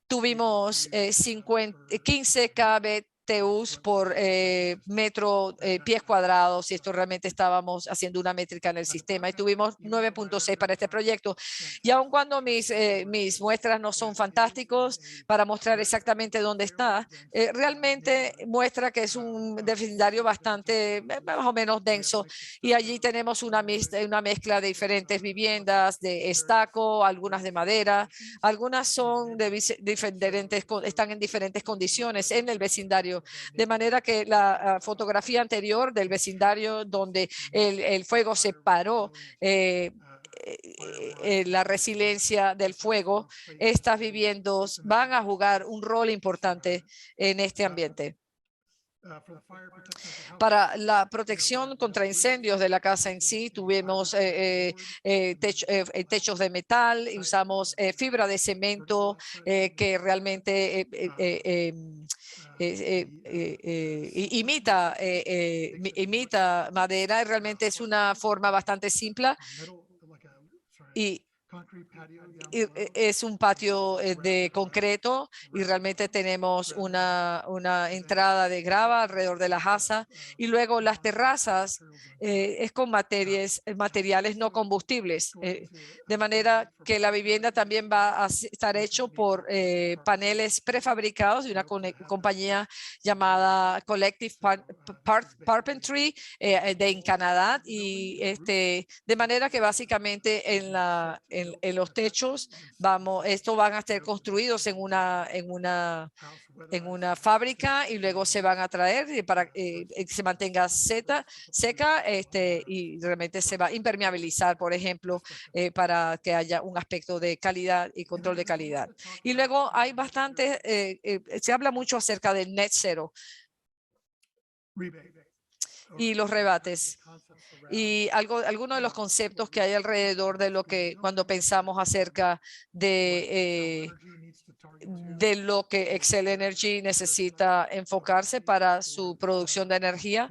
tuvimos 15 kBTUs por metro pies cuadrados, y esto realmente estábamos haciendo una métrica en el sistema, y tuvimos 9.6 para este proyecto. Y aun cuando mis muestras no son fantásticos para mostrar exactamente dónde está, realmente muestra que es un vecindario bastante más o menos denso, y allí tenemos una mezcla de diferentes viviendas de estaco, algunas de madera, algunas son están en diferentes condiciones en el vecindario, de manera que la fotografía anterior del vecindario donde el fuego se paró, la resiliencia del fuego, estas viviendas van a jugar un rol importante en este ambiente. Para la protección contra incendios de la casa en sí, tuvimos techos de metal y usamos fibra de cemento que realmente imita madera, y realmente es una forma bastante simple y es un patio de concreto, y realmente tenemos una entrada de grava alrededor de la casa, y luego las terrazas es con materiales no combustibles, de manera que la vivienda también va a estar hecho por paneles prefabricados de una compañía llamada Collective Carpentry en Canadá, y de manera que básicamente en los techos estos van a ser construidos en una fábrica, y luego se van a traer para que se mantenga seca, y realmente se va a impermeabilizar, por ejemplo, para que haya un aspecto de calidad y control de calidad. Y luego hay se habla mucho acerca del net zero y los rebates, y algunos de los conceptos que hay alrededor de lo que cuando pensamos acerca de lo que Xcel Energy necesita enfocarse para su producción de energía,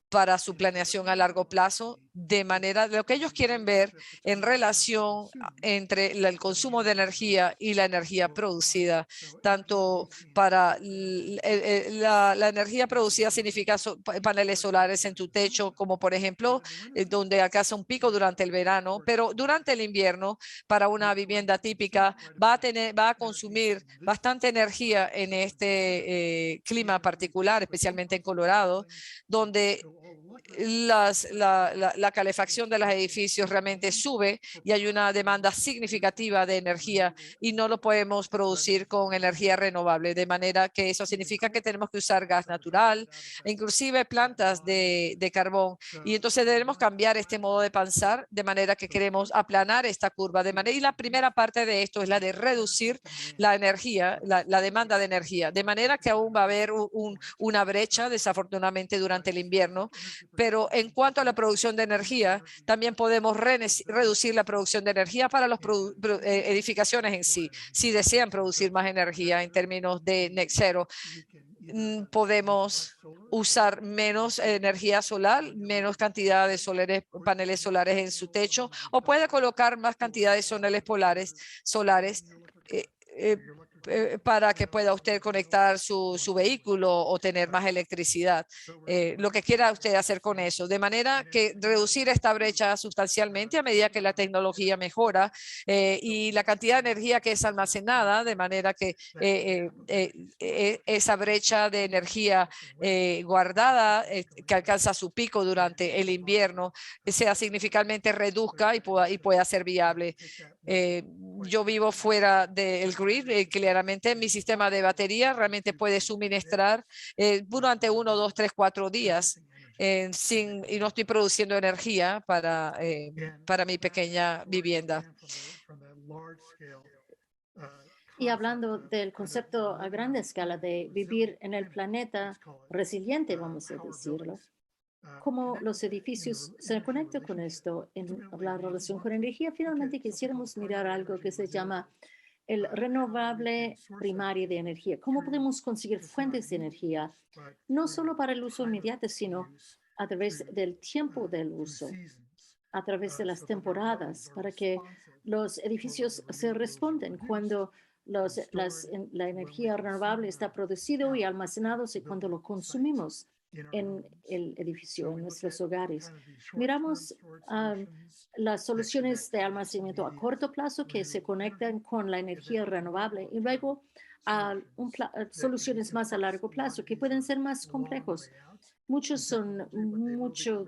para su planeación a largo plazo, de manera de lo que ellos quieren ver en relación entre el consumo de energía y la energía producida, tanto para la energía producida significa paneles solares en tu techo, como por ejemplo, donde alcanza un pico durante el verano, pero durante el invierno, para una vivienda típica, va a consumir bastante energía en este clima particular, especialmente en Colorado, donde la calefacción de los edificios realmente sube y hay una demanda significativa de energía, y no lo podemos producir con energía renovable, de manera que eso significa que tenemos que usar gas natural e inclusive plantas de carbón, y entonces debemos cambiar este modo de pensar, de manera que queremos aplanar esta curva, y la primera parte de esto es la de reducir la energía, la demanda de energía, de manera que aún va a haber una brecha, desafortunadamente, durante el invierno. Pero en cuanto a la producción de energía, también podemos reducir la producción de energía para las edificaciones en sí. Si desean producir más energía en términos de net zero, podemos usar menos energía solar, menos cantidad de paneles solares en su techo, o puede colocar más cantidad de paneles solares para que pueda usted conectar su vehículo o tener más electricidad. Lo que quiera usted hacer con eso, de manera que reducir esta brecha sustancialmente a medida que la tecnología mejora y la cantidad de energía que es almacenada, de manera que esa brecha de energía guardada que alcanza su pico durante el invierno sea significativamente reduzca y pueda ser viable. Yo vivo fuera del grid, claramente mi sistema de batería realmente puede suministrar durante 1, 2, 3, 4 días y no estoy produciendo energía para mi pequeña vivienda. Y hablando del concepto a gran escala de vivir en el planeta resiliente, vamos a decirlo, cómo los edificios se conectan con esto en la relación con energía. Finalmente quisiéramos mirar algo que se llama el renovable primario de energía. ¿Cómo podemos conseguir fuentes de energía, no solo para el uso inmediato, sino a través del tiempo del uso, a través de las temporadas, para que los edificios se responden cuando la energía renovable está producido y almacenado y cuando lo consumimos en el edificio, en nuestros hogares. Miramos las soluciones de almacenamiento a corto plazo que se conectan con la energía renovable y luego soluciones más a largo plazo que pueden ser más complejos.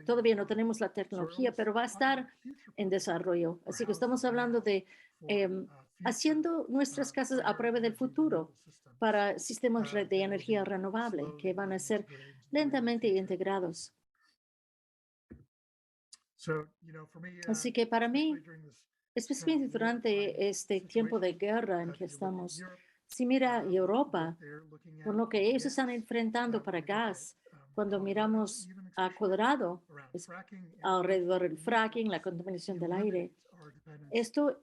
Todavía no tenemos la tecnología, pero va a estar en desarrollo. Así que estamos hablando de haciendo nuestras casas a prueba del futuro para sistemas de energía renovable que van a ser lentamente integrados. Así que para mí, especialmente durante este tiempo de guerra en que estamos, si mira Europa, por lo que ellos están enfrentando para gas, cuando miramos a Colorado, alrededor del fracking, la contaminación del aire, esto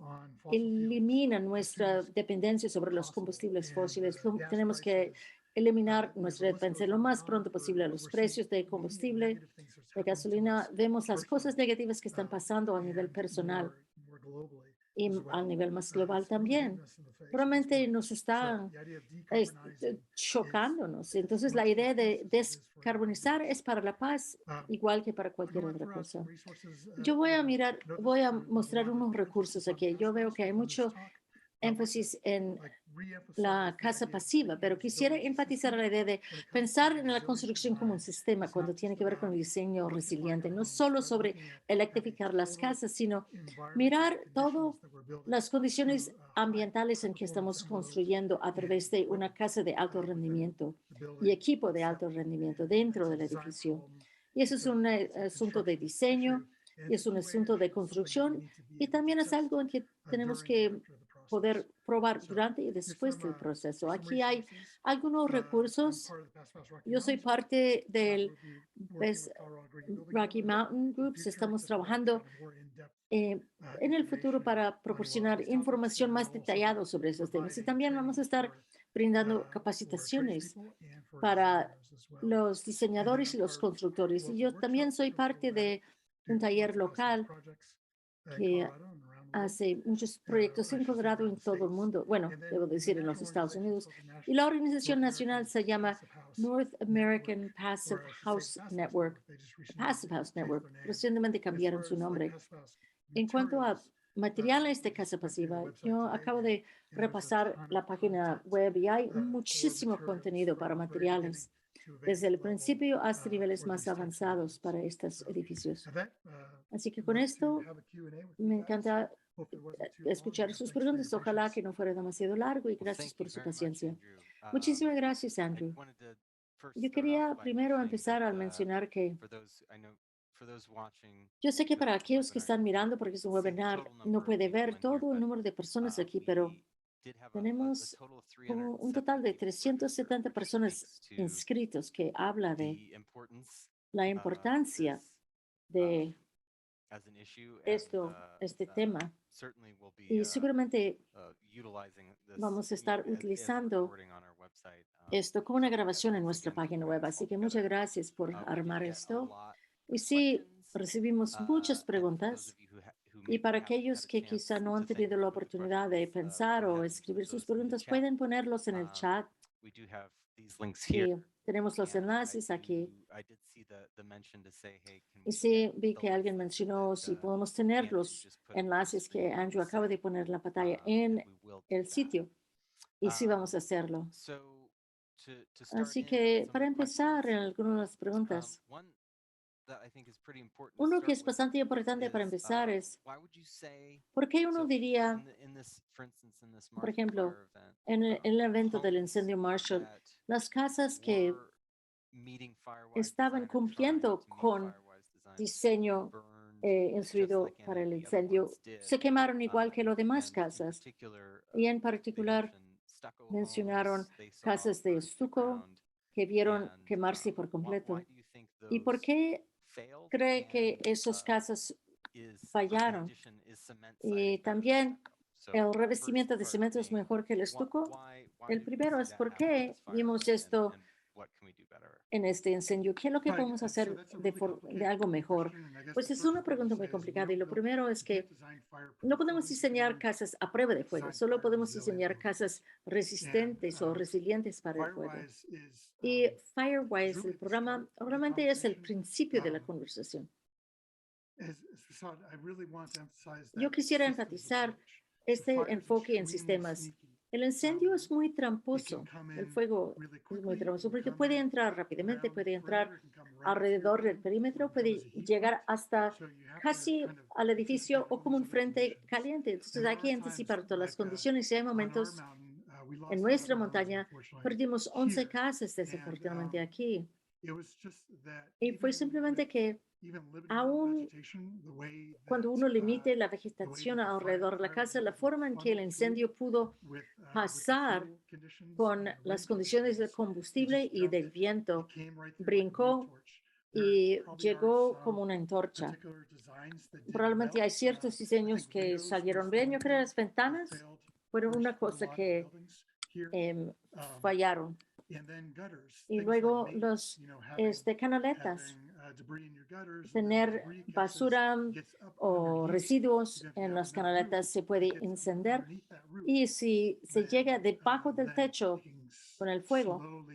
elimina nuestra dependencia sobre los combustibles fósiles. Tenemos que eliminar nuestra dependencia lo más pronto posible. Los precios de combustible, de gasolina, vemos las cosas negativas que están pasando a nivel personal y a nivel más global también. Realmente nos está chocándonos. Entonces, la idea de descarbonizar es para la paz, igual que para cualquier otra cosa. Yo voy a mostrar unos recursos aquí. Yo veo que hay mucho énfasis en la casa pasiva, pero quisiera enfatizar la idea de pensar en la construcción como un sistema cuando tiene que ver con el diseño resiliente, no solo sobre electrificar las casas, sino mirar todas las condiciones ambientales en que estamos construyendo a través de una casa de alto rendimiento y equipo de alto rendimiento dentro del edificio. Y eso es un asunto de diseño, y es un asunto de construcción, y también es algo en que tenemos que poder probar durante y después del proceso. Aquí hay algunos recursos. Yo soy parte del Rocky Mountain Groups. Estamos trabajando en el futuro para proporcionar información más detallada sobre esos temas. Y también vamos a estar brindando capacitaciones para los diseñadores y los constructores. Y yo también soy parte de un taller local que hace muchos proyectos en Colorado en todo el mundo, bueno, debo decir en los Estados Unidos, y la organización nacional se llama North American Passive House Network, recientemente cambiaron su nombre. En cuanto a materiales de casa pasiva, yo acabo de repasar la página web y hay muchísimo contenido para materiales, desde el principio hasta niveles más avanzados para estos edificios. Así que con esto me encanta escuchar sus preguntas. Ojalá que no fuera demasiado largo y gracias por su paciencia. Muchísimas gracias, Andrew. Yo quería primero empezar al mencionar que yo sé que para aquellos que están mirando, porque es un webinar, no puede ver todo el número de personas aquí, pero tenemos como un total de 370 personas inscritos que habla de la importancia de este tema. Y seguramente vamos a estar utilizando esto como una grabación en nuestra página web. Así que muchas gracias por armar esto. Y sí, recibimos muchas preguntas Y para aquellos que quizá no han tenido la oportunidad de pensar o escribir sus preguntas, pueden ponerlos en el chat. Y tenemos los enlaces aquí. Y sí, vi que alguien mencionó si podemos tener los enlaces que Andrew acaba de poner en la pantalla en el sitio. Y sí vamos a hacerlo. Así que para empezar en algunas de las preguntas, uno que es bastante importante para empezar es, ¿por qué uno diría, por ejemplo, en el evento del incendio Marshall, las casas que estaban cumpliendo con diseño instruido para el incendio se quemaron igual que las demás casas? Y en particular mencionaron casas de estuco que vieron quemarse por completo. ¿Y por qué cree que esas casas fallaron? Y también el revestimiento de cemento es mejor que el estuco. El primero es por qué vimos esto en este incendio. ¿Qué es lo que podemos hacer de algo mejor? Pues es una pregunta muy complicada y lo primero es que no podemos diseñar casas a prueba de fuego, solo podemos diseñar casas resistentes o resilientes para el fuego. Y Firewise, el programa, obviamente es el principio de la conversación. Yo quisiera enfatizar este enfoque en sistemas. El incendio es muy tramposo, el fuego es muy tramposo porque puede entrar rápidamente, puede entrar alrededor del perímetro, puede llegar hasta casi al edificio o como un frente caliente. Entonces hay que anticipar todas las condiciones y hay momentos en nuestra montaña, perdimos 11 casas desafortunadamente aquí. Y fue simplemente que aún cuando uno limite la vegetación alrededor de la casa, la forma en que el incendio pudo pasar con las condiciones del combustible y del viento, brincó y llegó como una antorcha. Probablemente hay ciertos diseños que salieron bien. Yo creo que las ventanas fueron una cosa que fallaron. Y luego los canaletas, tener basura o residuos en las canaletas se puede encender y si se llega debajo del techo con el fuego,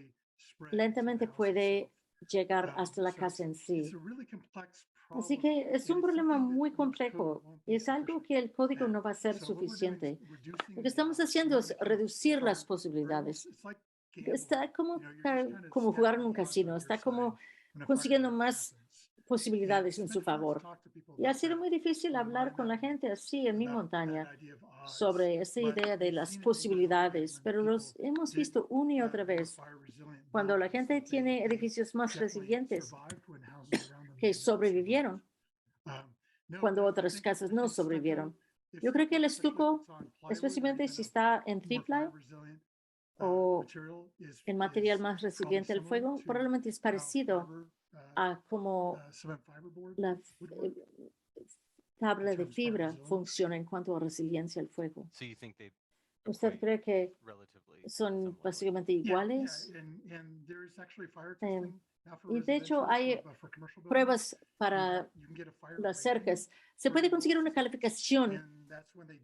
lentamente puede llegar hasta la casa en sí. Así que es un problema muy complejo y es algo que el código no va a ser suficiente. Lo que estamos haciendo es reducir las posibilidades. Está como jugar en un casino, está como consiguiendo más posibilidades en su favor. Y ha sido muy difícil hablar con la gente así en mi montaña sobre esta idea de las posibilidades, pero los hemos visto una y otra vez. Cuando la gente tiene edificios más resilientes que sobrevivieron, cuando otras casas no sobrevivieron. Yo creo que el estuco, especialmente si está en triple o en material más resiliente al fuego, probablemente es parecido a como la tabla de fibra funciona en cuanto a resiliencia al fuego. ¿Usted cree que son básicamente iguales? Y de hecho hay pruebas para las cercas. Se puede conseguir una calificación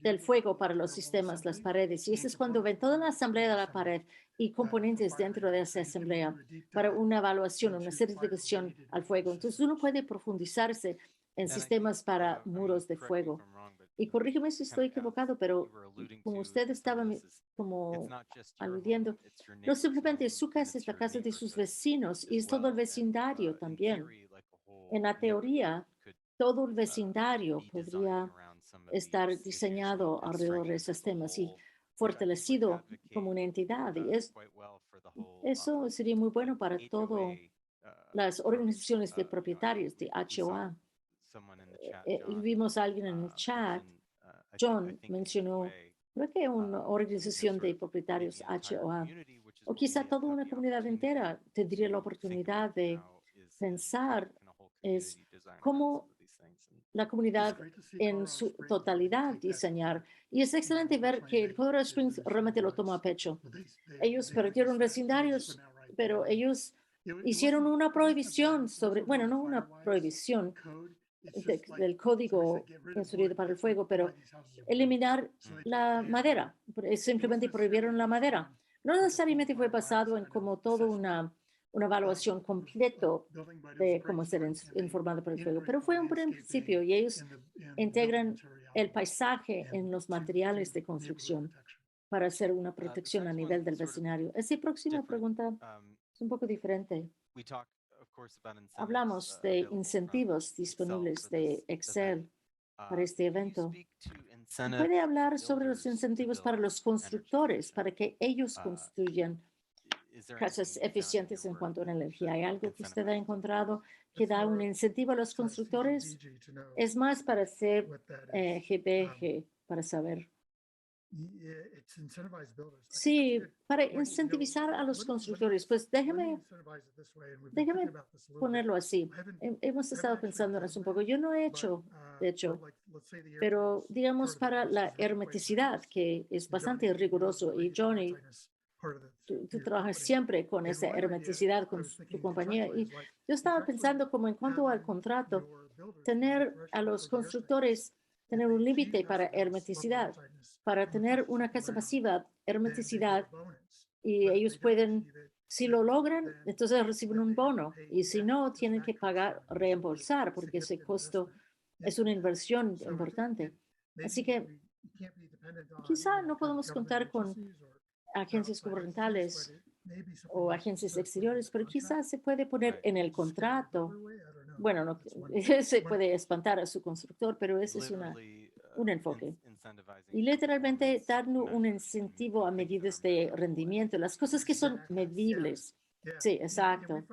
del fuego para los sistemas, las paredes, y eso es cuando ven toda la asamblea de la pared y componentes dentro de esa asamblea para una evaluación, una certificación al fuego. Entonces uno puede profundizarse en sistemas para muros de fuego. Y corrígeme si estoy equivocado, pero como usted estaba como aludiendo, no simplemente su casa es la casa de sus vecinos y es todo el vecindario también. En la teoría, todo el vecindario podría estar diseñado alrededor de esos temas y fortalecido como una entidad. Y eso sería muy bueno para todas las organizaciones de propietarios de HOA. Vimos a alguien en el chat, John mencionó, creo que una organización de propietarios HOA, o quizá toda una comunidad entera tendría la oportunidad de pensar es cómo la comunidad en su totalidad diseñar. Y es excelente ver que el Colorado Springs realmente lo tomó a pecho. Ellos perdieron vecindarios, pero ellos hicieron una prohibición sobre, bueno, no una prohibición, del código construido para el fuego, pero eliminar la madera, simplemente prohibieron la madera. No necesariamente fue basado en como toda una evaluación completo de cómo ser informado por el fuego, pero fue un principio y ellos integran el paisaje en los materiales de construcción para hacer una protección a nivel del vecindario. Esa próxima pregunta es un poco diferente. Hablamos de incentivos disponibles de Excel para este evento. ¿Puede hablar sobre los incentivos para los constructores, para que ellos construyan casas eficientes en cuanto a la energía? ¿Hay algo que usted ha encontrado que da un incentivo a los constructores? Es más para hacer GPG, para saber. Sí, para incentivizar a los constructores, pues déjeme ponerlo así. Hemos estado pensando en eso un poco. Yo no he hecho, de hecho, pero digamos para la hermeticidad, que es bastante riguroso, y Johnny, tú trabajas siempre con esa hermeticidad con tu compañía. Y yo estaba pensando como en cuanto al contrato, tener a los constructores, tener un límite para hermeticidad, para tener una casa pasiva, hermeticidad, y ellos pueden, si lo logran, entonces reciben un bono, y si no, tienen que pagar, reembolsar, porque ese costo es una inversión importante. Así que quizá no podemos contar con agencias gubernamentales o agencias exteriores, pero quizás se puede poner en el contrato. Bueno, no, se puede espantar a su constructor, pero ese es un enfoque. Y literalmente darle un incentivo a medidas de rendimiento, las cosas que son medibles. Sí, exacto.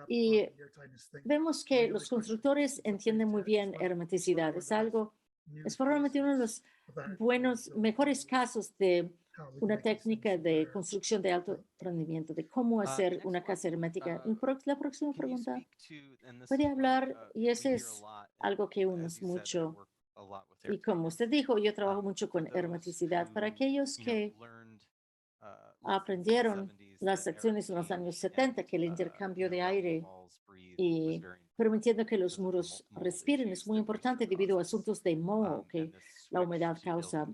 Y vemos que los constructores entienden muy bien hermeticidad. Es probablemente uno de los mejores casos de una técnica de construcción de alto rendimiento, de cómo hacer una casa hermética. La próxima pregunta, puede hablar, y ese es algo que unimos mucho, y como usted dijo, yo trabajo mucho con hermeticidad. Para aquellos que aprendieron las acciones en los años 70, que el intercambio de aire y permitiendo que los muros respiren es muy importante debido a asuntos de moho que la humedad causa,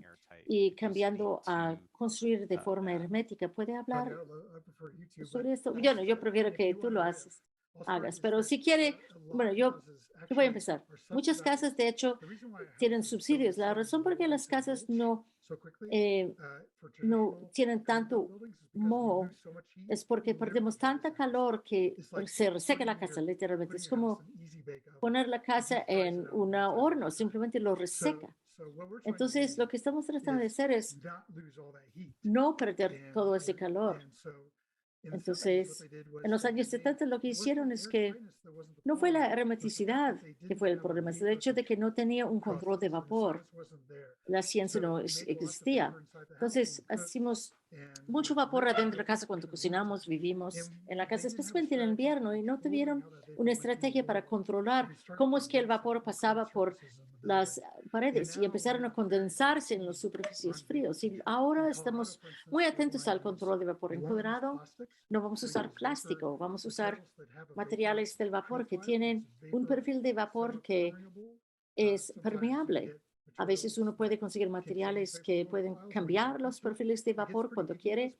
y cambiando a construir de forma hermética. ¿Puede hablar sobre esto? Yo prefiero que tú lo hagas, pero si quiere, bueno, yo voy a empezar. Muchas casas, de hecho, tienen subsidios. La razón por qué las casas no tienen tanto moho es porque perdemos tanta calor que se reseca la casa, literalmente. Es como poner la casa en un horno, simplemente lo reseca. Entonces, lo que estamos tratando de hacer es no perder todo ese calor. Entonces, en los años 70 lo que hicieron es que no fue la hermeticidad que fue el problema, es el hecho de que no tenía un control de vapor. La ciencia no existía. Entonces, hacemos mucho vapor adentro de la casa cuando cocinamos, vivimos en la casa, especialmente en el invierno, y no tuvieron una estrategia para controlar cómo es que el vapor pasaba por las paredes y empezaron a condensarse en las superficies frías. Y ahora estamos muy atentos al control de vapor. En Colorado no vamos a usar plástico, vamos a usar materiales del vapor que tienen un perfil de vapor que es permeable. A veces uno puede conseguir materiales que pueden cambiar los perfiles de vapor cuando quiere.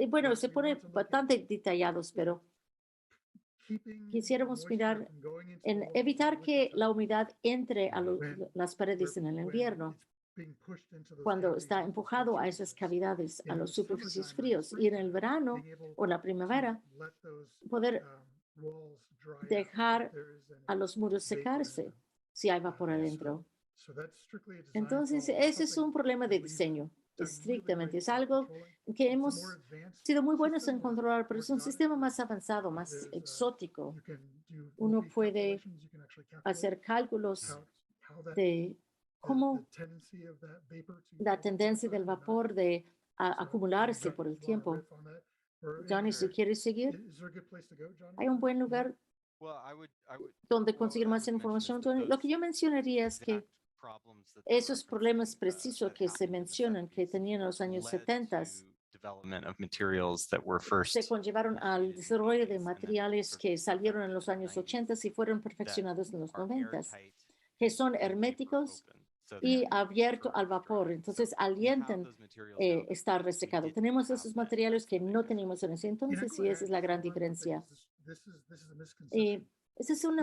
Bueno, se pone bastante detallados, pero quisiéramos mirar en evitar que la humedad entre a las paredes en el invierno, cuando está empujado a esas cavidades, a las superficies frías, y en el verano o la primavera, poder dejar a los muros secarse si hay vapor adentro. Entonces, ese es un problema de diseño, estrictamente. Es algo que hemos sido muy buenos en controlar, pero es un sistema más avanzado, más exótico. Uno puede hacer cálculos de cómo la tendencia del vapor de acumularse por el tiempo. Johnny, si quieres seguir, ¿hay un buen lugar donde conseguir más información? Johnny, lo que yo mencionaría es que esos problemas precisos que se mencionan que tenían en los años 70 se conllevaron al desarrollo de materiales que salieron en los años 80 y fueron perfeccionados en los 90, que son herméticos y abiertos al vapor. Entonces, alientan estar resecado. Tenemos esos materiales que no teníamos en ese entonces y esa es la gran diferencia. Ese es un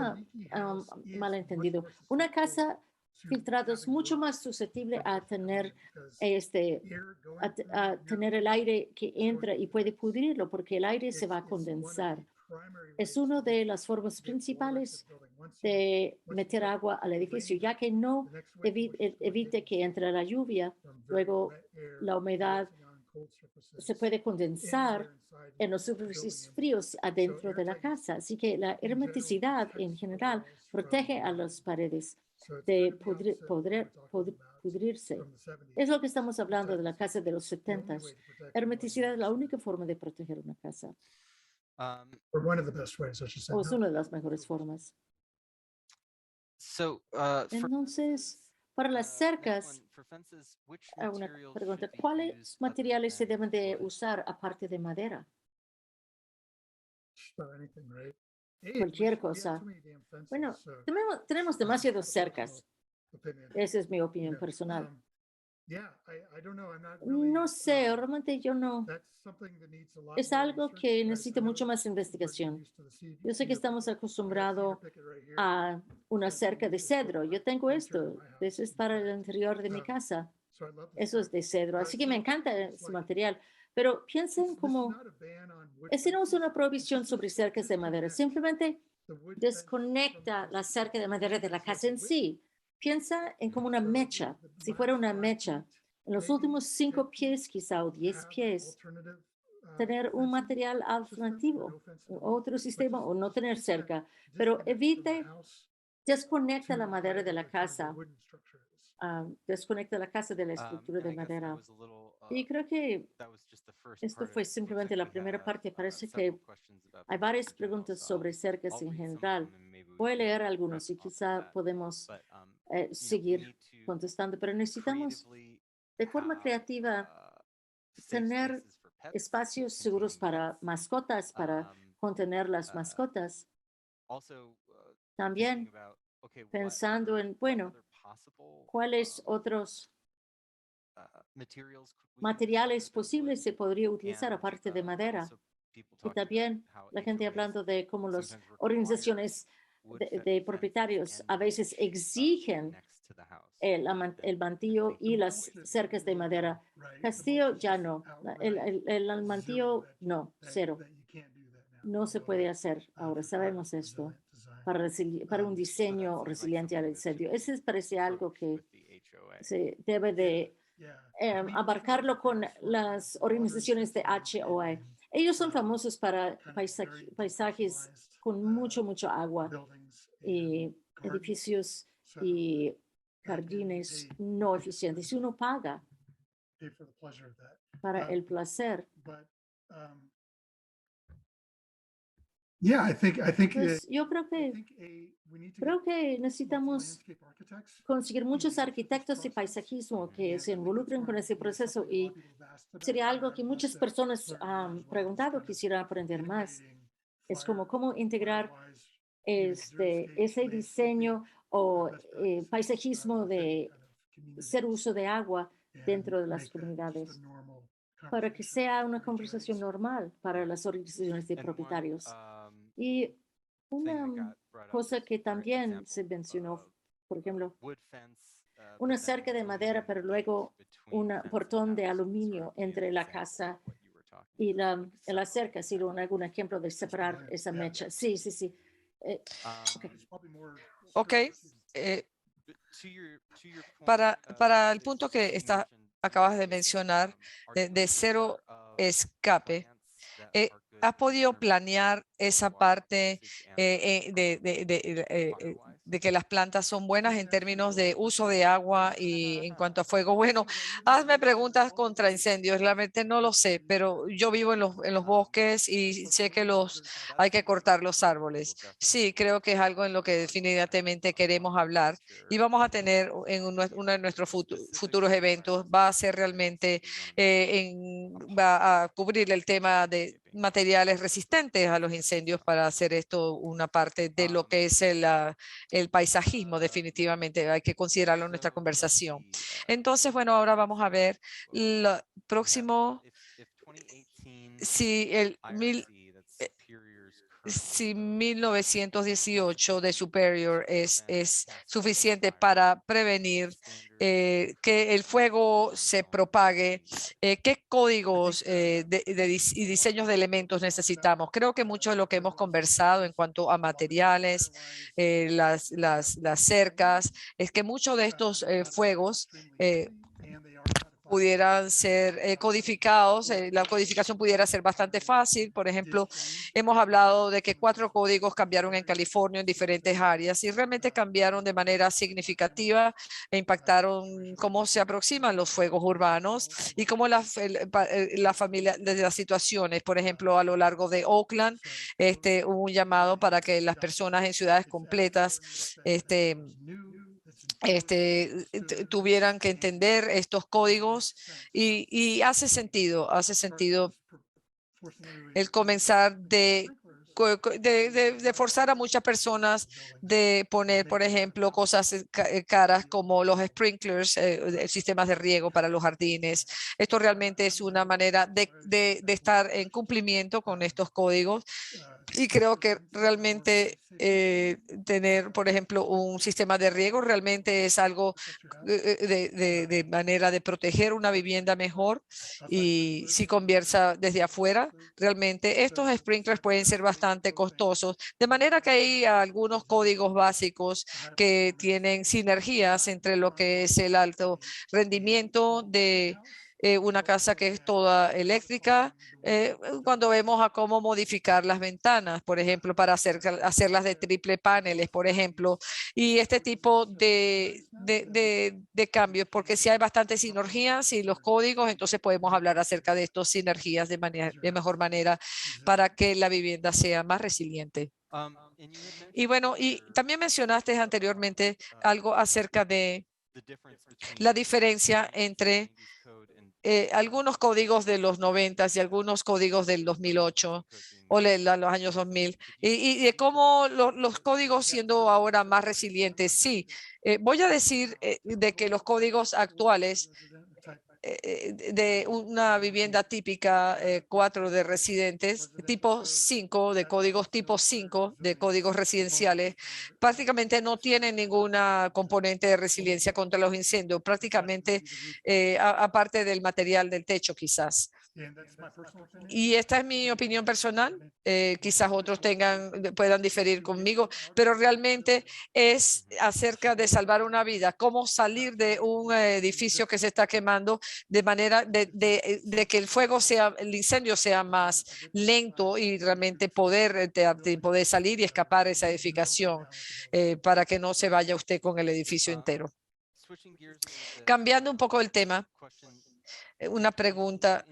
malentendido. Una casa filtrada es mucho más susceptible a tener tener el aire que entra y puede pudrirlo porque el aire se va a condensar. Es una de las formas principales de meter agua al edificio, ya que no evite que entre la lluvia, luego la humedad se puede condensar en los superficies fríos adentro de la casa. Así que la hermeticidad en general protege a las paredes de pudrirse. Es lo que estamos hablando de la casa de los 70. Hermeticidad es la única forma de proteger una casa. O es una de las mejores formas. Entonces, para las cercas, una pregunta, ¿cuáles materiales se deben de usar aparte de madera? Cualquier cosa. Bueno, tenemos demasiadas cercas. Esa es mi opinión personal. No sé, realmente yo no. Es algo que necesita mucho más investigación. Yo sé que estamos acostumbrados a una cerca de cedro. Yo tengo esto. Eso es para el interior de mi casa. Eso es de cedro. Así que me encanta ese material. Pero piensen como, ese no es una prohibición sobre cercas de madera. Simplemente desconecta la cerca de madera de la casa en sí. Piensa en como una mecha. Si fuera una mecha, en los últimos 5 pies quizá o 10 pies, tener un material alternativo, otro sistema o no tener cerca, pero evite, desconecta la madera de la casa, desconecta la casa de la estructura de madera. Y creo que esto fue simplemente la primera parte. Parece que hay varias preguntas sobre cercas en general. Voy a leer algunos y quizá podemos seguir contestando, pero necesitamos de forma creativa tener espacios seguros para mascotas, para contener las mascotas. También pensando en, bueno, ¿cuáles otros materiales posibles se podría utilizar aparte de madera? Y también la gente hablando de cómo las organizaciones de propietarios a veces exigen el mantillo y las cercas de madera. Castillo ya no. El mantillo no, cero. No se puede hacer ahora, sabemos esto, para un diseño resiliente al incendio. Ese parece algo que se debe de abarcarlo con las organizaciones de HOA. Ellos son famosos para paisajes con mucho agua y edificios y jardines no eficientes. Si uno paga para el placer, pues yo creo que necesitamos conseguir muchos arquitectos de paisajismo que se involucren con ese proceso y sería algo que muchas personas han preguntado, quisiera aprender más. Es como cómo integrar ese diseño o paisajismo de hacer uso de agua dentro de las comunidades para que sea una conversación normal para las organizaciones de propietarios. Y una cosa que también se mencionó, por ejemplo, una cerca de madera, pero luego un portón de aluminio entre la casa y la cerca, si algún ejemplo de separar esa mecha. Sí. Okay. Para el punto que acabas de mencionar de cero escape, ¿has podido planear esa parte de que las plantas son buenas en términos de uso de agua y en cuanto a fuego. Bueno, hazme preguntas contra incendios. Realmente no lo sé, pero yo vivo en los bosques y sé que hay que cortar los árboles. Sí, creo que es algo en lo que definitivamente queremos hablar y vamos a tener en uno de nuestros futuros eventos, va a ser realmente, va a cubrir el tema de materiales resistentes a los incendios para hacer esto una parte de lo que es el paisajismo. Definitivamente hay que considerarlo en nuestra conversación. Entonces, bueno, ahora vamos a ver lo próximo. Si si 1918 de Superior es suficiente para prevenir que el fuego se propague, ¿qué códigos y diseños de elementos necesitamos? Creo que mucho de lo que hemos conversado en cuanto a materiales, las cercas, es que muchos de estos fuegos pudieran ser codificados, la codificación pudiera ser bastante fácil. Por ejemplo, hemos hablado de que 4 códigos cambiaron en California en diferentes áreas y realmente cambiaron de manera significativa e impactaron cómo se aproximan los fuegos urbanos y cómo la familia, desde las situaciones, por ejemplo, a lo largo de Oakland, hubo un llamado para que las personas en ciudades completas, tuvieran que entender estos códigos y hace sentido el comenzar de forzar a muchas personas de poner, por ejemplo, cosas caras como los sprinklers, sistemas de riego para los jardines. Esto realmente es una manera de estar en cumplimiento con estos códigos. Y creo que realmente tener, por ejemplo, un sistema de riego realmente es algo de manera de proteger una vivienda mejor. Y si conversa desde afuera, realmente estos sprinklers pueden ser bastante costosos. De manera que hay algunos códigos básicos que tienen sinergias entre lo que es el alto rendimiento de una casa que es toda eléctrica, cuando vemos a cómo modificar las ventanas, por ejemplo, para hacerlas de triple paneles, por ejemplo, y este tipo de cambios, porque si hay bastantes sinergias y los códigos, entonces podemos hablar acerca de estas sinergias de mejor manera para que la vivienda sea más resiliente. Y bueno, y también mencionaste anteriormente algo acerca de la diferencia entre algunos códigos de los 90 y algunos códigos del 2008 o los años 2000 y de cómo los códigos siendo ahora más resilientes. Sí, voy a decir de que los códigos actuales de una vivienda típica 4 de residentes, tipo 5, de códigos tipo 5, de códigos residenciales, prácticamente no tienen ninguna componente de resiliencia contra los incendios, prácticamente aparte del material del techo quizás. Y esta es mi opinión personal. Quizás otros puedan diferir conmigo, pero realmente es acerca de salvar una vida, cómo salir de un edificio que se está quemando de manera de que el incendio sea más lento y realmente poder salir y escapar de esa edificación para que no se vaya usted con el edificio entero. Cambiando un poco el tema, una pregunta.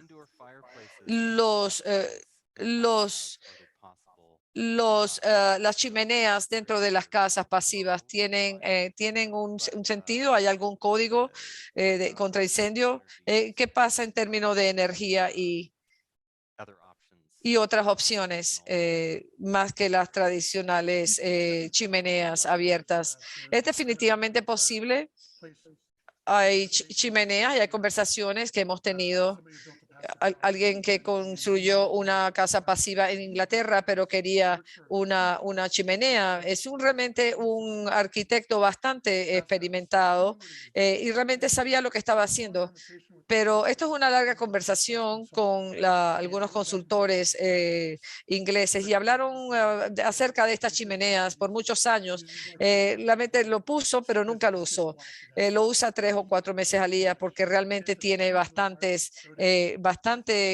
Las chimeneas dentro de las casas pasivas tienen un sentido. ¿Hay algún código contra incendio? ¿Qué pasa en términos de energía y otras opciones más que las tradicionales chimeneas abiertas? ¿Es definitivamente posible? Hay chimeneas y hay conversaciones que hemos tenido. Alguien que construyó una casa pasiva en Inglaterra, pero quería una chimenea. Es realmente un arquitecto bastante experimentado y realmente sabía lo que estaba haciendo. Pero esto es una larga conversación con algunos consultores ingleses y hablaron acerca de estas chimeneas por muchos años. Realmente lo puso, pero nunca lo usó. Lo usa 3 o 4 meses al día porque realmente tiene bastante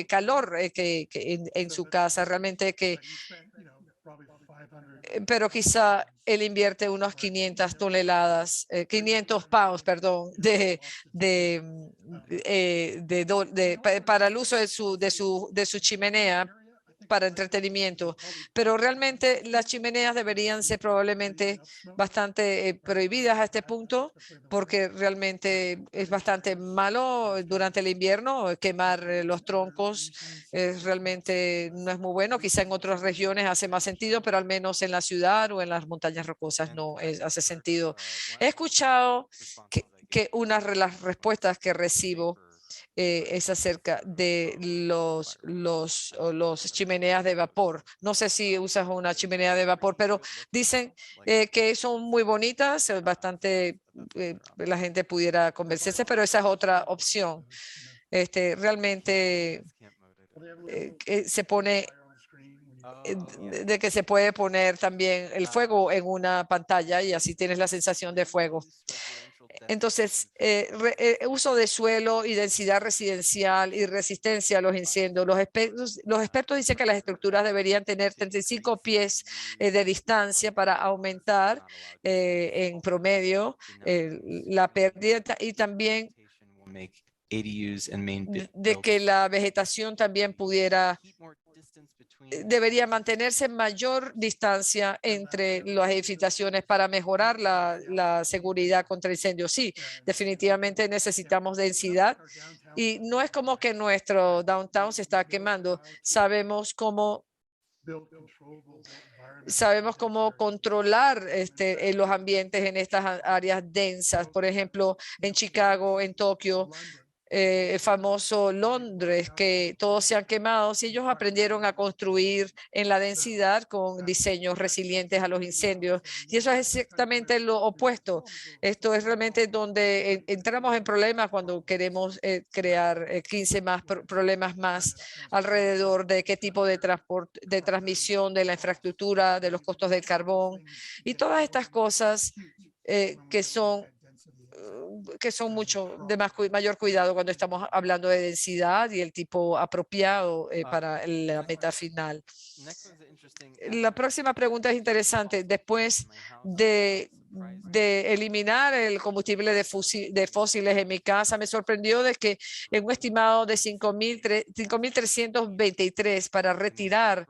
calor en su casa. Realmente que pero quizá él invierte unos 500 toneladas, 500 pounds, perdón, para el uso de su chimenea para entretenimiento, pero realmente las chimeneas deberían ser probablemente bastante prohibidas a este punto, porque realmente es bastante malo durante el invierno quemar los troncos, realmente no es muy bueno. Quizá en otras regiones hace más sentido, pero al menos en la ciudad o en las montañas rocosas no hace sentido. He escuchado que una de las respuestas que recibo es acerca de los chimeneas de vapor. No sé si usas una chimenea de vapor, pero dicen que son muy bonitas, bastante, la gente pudiera convencerse, pero esa es otra opción. Realmente se pone de que se puede poner también el fuego en una pantalla y así tienes la sensación de fuego. Entonces, uso de suelo y densidad residencial y resistencia a los incendios. Los expertos dicen que las estructuras deberían tener 35 pies de distancia para aumentar en promedio la pérdida y también de que la vegetación también debería mantenerse mayor distancia entre las edificaciones para mejorar la seguridad contra incendios. Sí, definitivamente necesitamos densidad y no es como que nuestro downtown se está quemando. Sabemos cómo controlar los ambientes en estas áreas densas. Por ejemplo, en Chicago, en Tokio, el famoso Londres, que todos se han quemado, si ellos aprendieron a construir en la densidad con diseños resilientes a los incendios. Y eso es exactamente lo opuesto. Esto es realmente donde entramos en problemas cuando queremos crear 15 más problemas más alrededor de qué tipo de transporte, de transmisión, de la infraestructura, de los costos del carbón y todas estas cosas que son mucho de mayor cuidado cuando estamos hablando de densidad y el tipo apropiado para la meta final. La próxima pregunta es interesante. Después de eliminar el combustible de fósiles en mi casa, me sorprendió de que en un estimado de 5.323 para retirar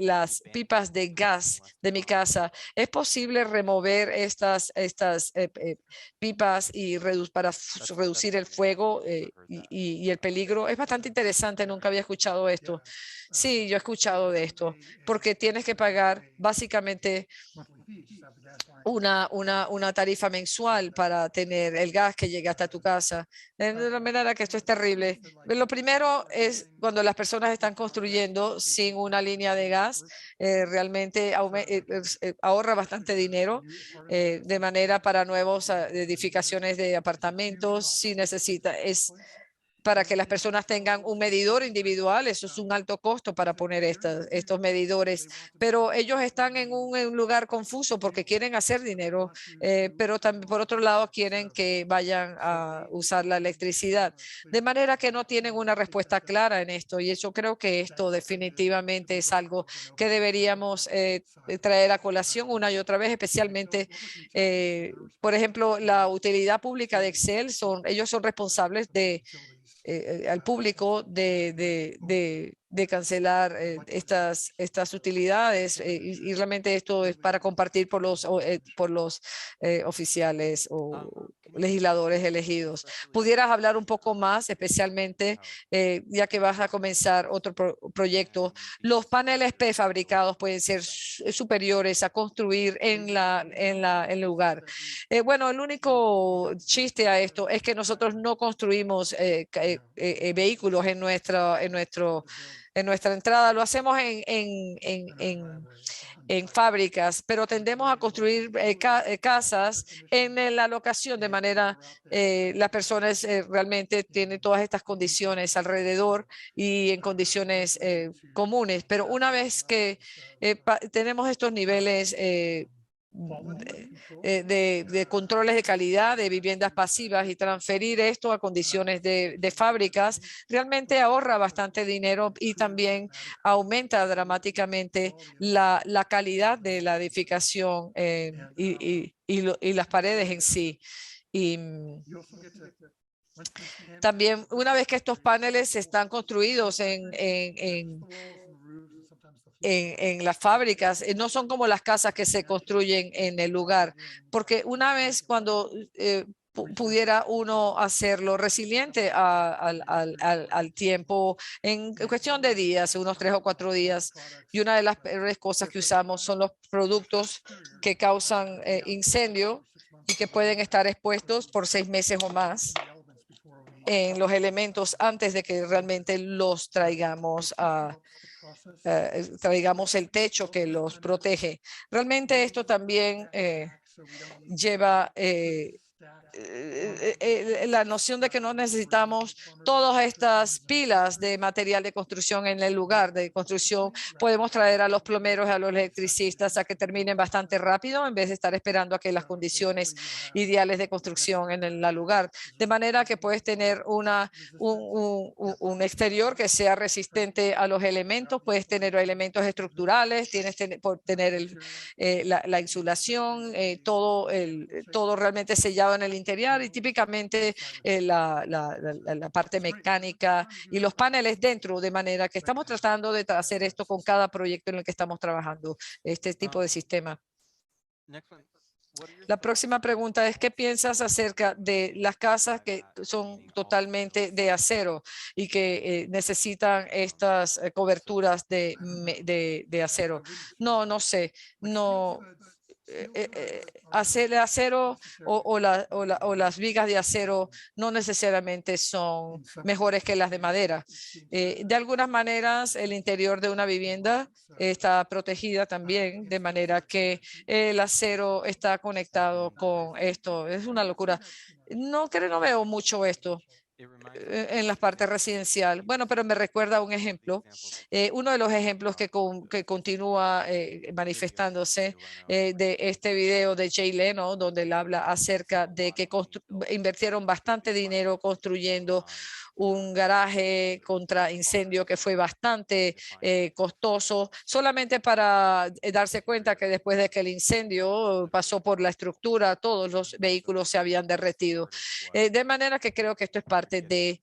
las pipas de gas de mi casa, ¿es posible remover estas pipas y para reducir el fuego y el peligro? Es bastante interesante, nunca había escuchado esto. Sí, yo he escuchado de esto, porque tienes que pagar básicamente una tarifa mensual para tener el gas que llegue hasta tu casa. De la manera que esto es terrible. Lo primero es cuando las personas están construyendo sin una línea de gas, realmente ahorra bastante dinero de manera para nuevas edificaciones de apartamentos. Si necesita, para que las personas tengan un medidor individual. Eso es un alto costo para poner estos medidores, pero ellos están en un lugar confuso porque quieren hacer dinero, pero también por otro lado quieren que vayan a usar la electricidad, de manera que no tienen una respuesta clara en esto. Y yo creo que esto definitivamente es algo que deberíamos traer a colación una y otra vez, especialmente, por ejemplo, la utilidad pública de Excel. Ellos son responsables al público de cancelar estas utilidades y realmente esto es para compartir por los oficiales o legisladores elegidos. ¿Pudieras hablar un poco más, especialmente ya que vas a comenzar otro proyecto? Los paneles prefabricados pueden ser superiores a construir en el lugar. Bueno, el único chiste a esto es que nosotros no construimos vehículos en nuestra entrada. Lo hacemos en fábricas, pero tendemos a construir casas en la locación, de manera las personas realmente tienen todas estas condiciones alrededor y en condiciones comunes. Pero una vez que tenemos estos niveles de controles de calidad de viviendas pasivas y transferir esto a condiciones de fábricas, realmente ahorra bastante dinero y también aumenta dramáticamente la calidad de la edificación y las paredes en sí. Y también una vez que estos paneles están construidos en las fábricas, no son como las casas que se construyen en el lugar, porque una vez cuando pudiera uno hacerlo resiliente al tiempo en cuestión de días, unos 3 o 4 días. Y una de las peores cosas que usamos son los productos que causan incendio y que pueden estar expuestos por 6 meses o más en los elementos antes de que realmente los traigamos traigamos el techo que los protege. Realmente esto también lleva la noción de que no necesitamos todas estas pilas de material de construcción en el lugar de construcción. Podemos traer a los plomeros y a los electricistas a que terminen bastante rápido en vez de estar esperando a que las condiciones ideales de construcción en el lugar. De manera que puedes tener un exterior que sea resistente a los elementos, puedes tener elementos estructurales, tienes tener la insulación, todo realmente sellado en el interior y típicamente la parte mecánica y los paneles dentro, de manera que estamos tratando de hacer esto con cada proyecto en el que estamos trabajando, este tipo de sistema. La próxima pregunta es, ¿qué piensas acerca de las casas que son totalmente de acero y que necesitan estas coberturas de acero? No sé, no. Hacer acero o las vigas de acero no necesariamente son mejores que las de madera. De algunas maneras, el interior de una vivienda está protegida también, de manera que el acero está conectado con esto. Es una locura. No veo mucho esto en la parte residencial. Bueno, pero me recuerda un ejemplo, uno de los ejemplos que continúa manifestándose de este video de Jay Leno, donde él habla acerca de que invirtieron bastante dinero construyendo un garaje contra incendio que fue bastante costoso, solamente para darse cuenta que después de que el incendio pasó por la estructura, todos los vehículos se habían derretido. De manera que creo que esto es parte de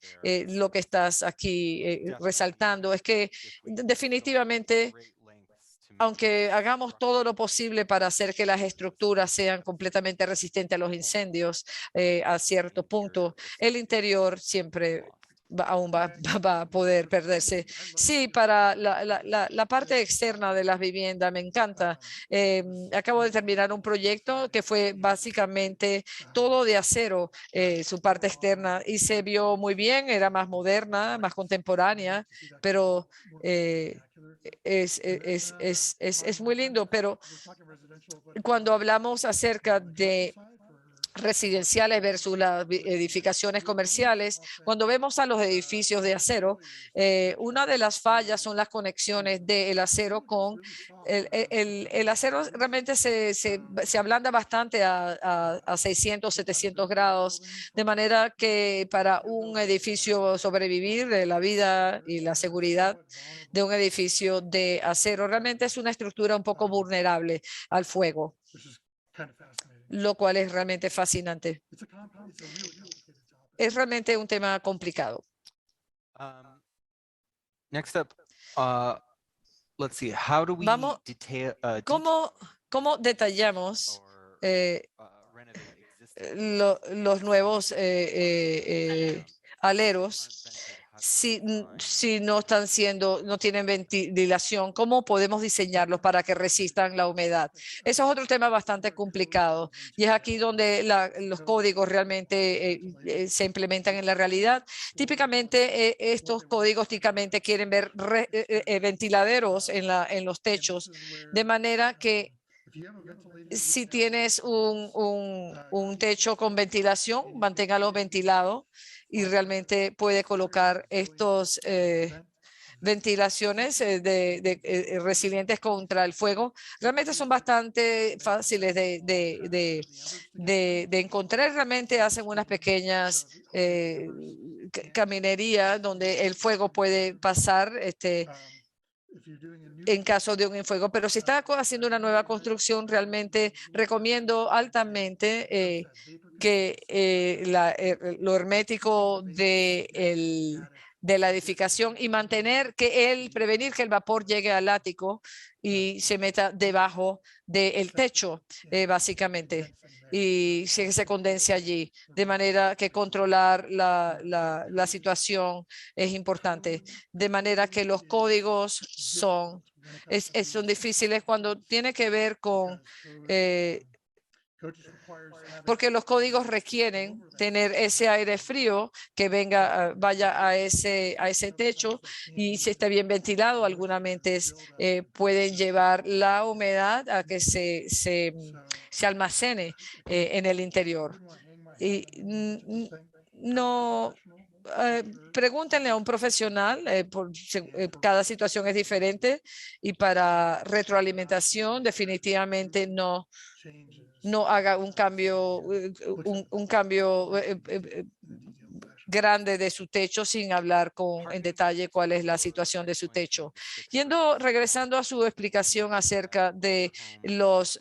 lo que estás aquí resaltando, es que definitivamente, aunque hagamos todo lo posible para hacer que las estructuras sean completamente resistentes a los incendios, a cierto punto, el interior siempre aún va a poder perderse. Sí, para la parte externa de las viviendas me encanta. Acabo de terminar un proyecto que fue básicamente todo de acero, su parte externa, y se vio muy bien, era más moderna, más contemporánea, pero es muy lindo. Pero cuando hablamos acerca de residenciales versus las edificaciones comerciales, cuando vemos a los edificios de acero, una de las fallas son las conexiones del acero con el acero. Realmente se ablanda bastante a 600, 700 grados, de manera que para un edificio sobrevivir, la vida y la seguridad de un edificio de acero realmente es una estructura un poco vulnerable al fuego, lo cual es realmente fascinante. Es realmente un tema complicado. Next up, let's see, how do we Vamos, ¿cómo detallamos los nuevos aleros si no tienen ventilación? ¿Cómo podemos diseñarlos para que resistan la humedad? Eso es otro tema bastante complicado, y es aquí donde los códigos realmente se implementan en la realidad. Típicamente estos códigos típicamente quieren ver ventiladeros en los techos, de manera que si tienes un techo con ventilación, manténgalo ventilado, y realmente puede colocar estos ventilaciones resilientes contra el fuego realmente son bastante fáciles de encontrar. Realmente hacen unas pequeñas caminerías donde el fuego puede pasar en caso de un fuego, pero si está haciendo una nueva construcción, realmente recomiendo altamente que lo hermético de la edificación y prevenir que el vapor llegue al ático y se meta debajo del techo, básicamente, y se condense allí, de manera que controlar la situación es importante, de manera que los códigos son difíciles cuando tiene que ver con porque los códigos requieren tener ese aire frío que vaya a ese techo y si está bien ventilado, algunas mentes pueden llevar la humedad a que se almacene en el interior. Y no pregúntenle a un profesional, cada situación es diferente y para retroalimentación definitivamente no haga un cambio, grande de su techo sin hablar en detalle cuál es la situación de su techo. Regresando a su explicación acerca de los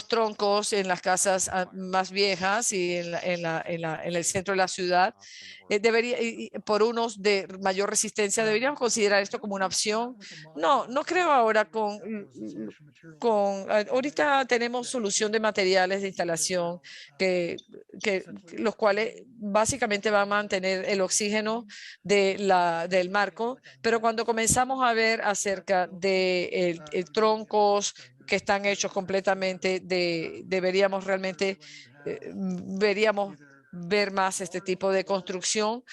troncos en las casas más viejas y en el centro de la ciudad, por unos de mayor resistencia, ¿deberíamos considerar esto como una opción? No creo ahora ahorita tenemos solución de materiales de instalación los cuales básicamente van a mantener el oxígeno del marco, pero cuando comenzamos a ver acerca de troncos que están hechos completamente deberíamos realmente ver más este tipo de construcción,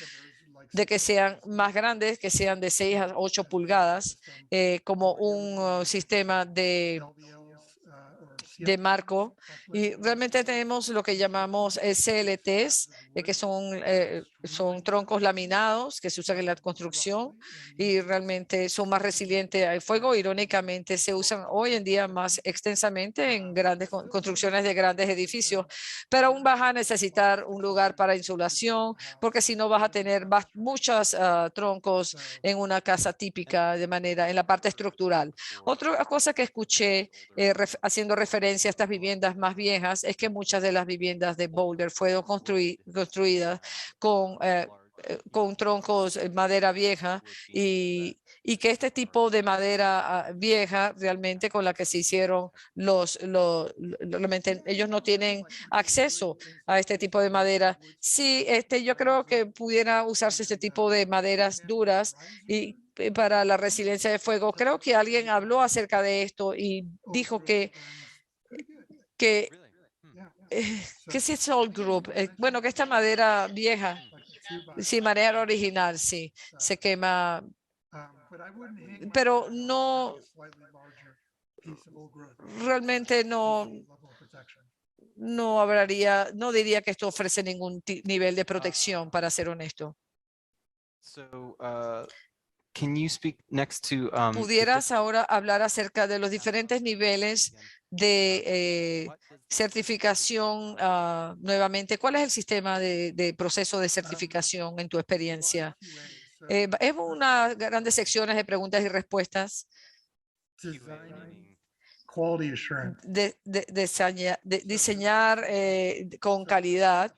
de que sean más grandes, que sean de 6 a 8 pulgadas, como un sistema de marco, y realmente tenemos lo que llamamos CLTs, que son troncos laminados que se usan en la construcción y realmente son más resilientes al fuego. Irónicamente, se usan hoy en día más extensamente en grandes construcciones de grandes edificios, pero aún vas a necesitar un lugar para insulación, porque si no vas a tener muchos troncos en una casa típica en la parte estructural. Otra cosa que escuché haciendo referencia a estas viviendas más viejas es que muchas de las viviendas de Boulder fueron construidas con troncos de madera vieja y que este tipo de madera vieja realmente con la que se hicieron ellos no tienen acceso a este tipo de madera. Sí, yo creo que pudiera usarse este tipo de maderas duras y para la resiliencia de fuego. Creo que alguien habló acerca de esto y dijo que que es Salt Group? Bueno, que esta madera vieja, sí, madera original, sí, se quema, pero realmente no diría que esto ofrece ningún nivel de protección, para ser honesto. Can you speak next to ¿Pudieras ahora hablar acerca de los diferentes niveles de certificación nuevamente? ¿Cuál es el sistema de proceso de certificación en tu experiencia? Es unas grandes secciones de preguntas y respuestas. Diseñar con calidad.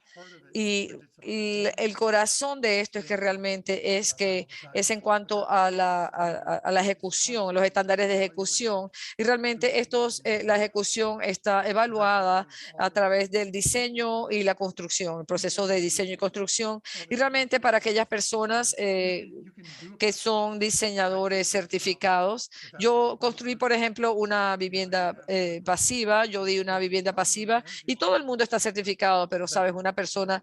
Y el corazón de esto es que realmente es en cuanto a la ejecución, los estándares de ejecución. Y realmente la ejecución está evaluada a través del diseño y la construcción, el proceso de diseño y construcción. Y realmente para aquellas personas que son diseñadores certificados, yo construí, por ejemplo, una vivienda pasiva, yo di una vivienda pasiva y todo el mundo está certificado, pero sabes, una persona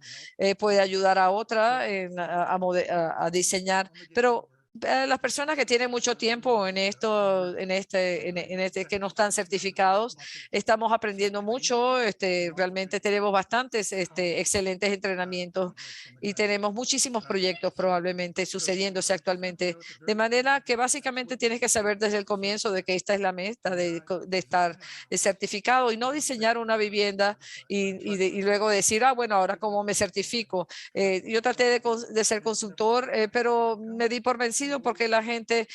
puede ayudar a otra a diseñar, pero las personas que tienen mucho tiempo en esto, que no están certificados, estamos aprendiendo mucho. Realmente tenemos bastantes excelentes entrenamientos y tenemos muchísimos proyectos probablemente sucediéndose actualmente. De manera que básicamente tienes que saber desde el comienzo de que esta es la meta de estar certificado y no diseñar una vivienda y luego decir, bueno, ahora cómo me certifico. Yo traté de ser consultor, pero me di por vencido porque la gente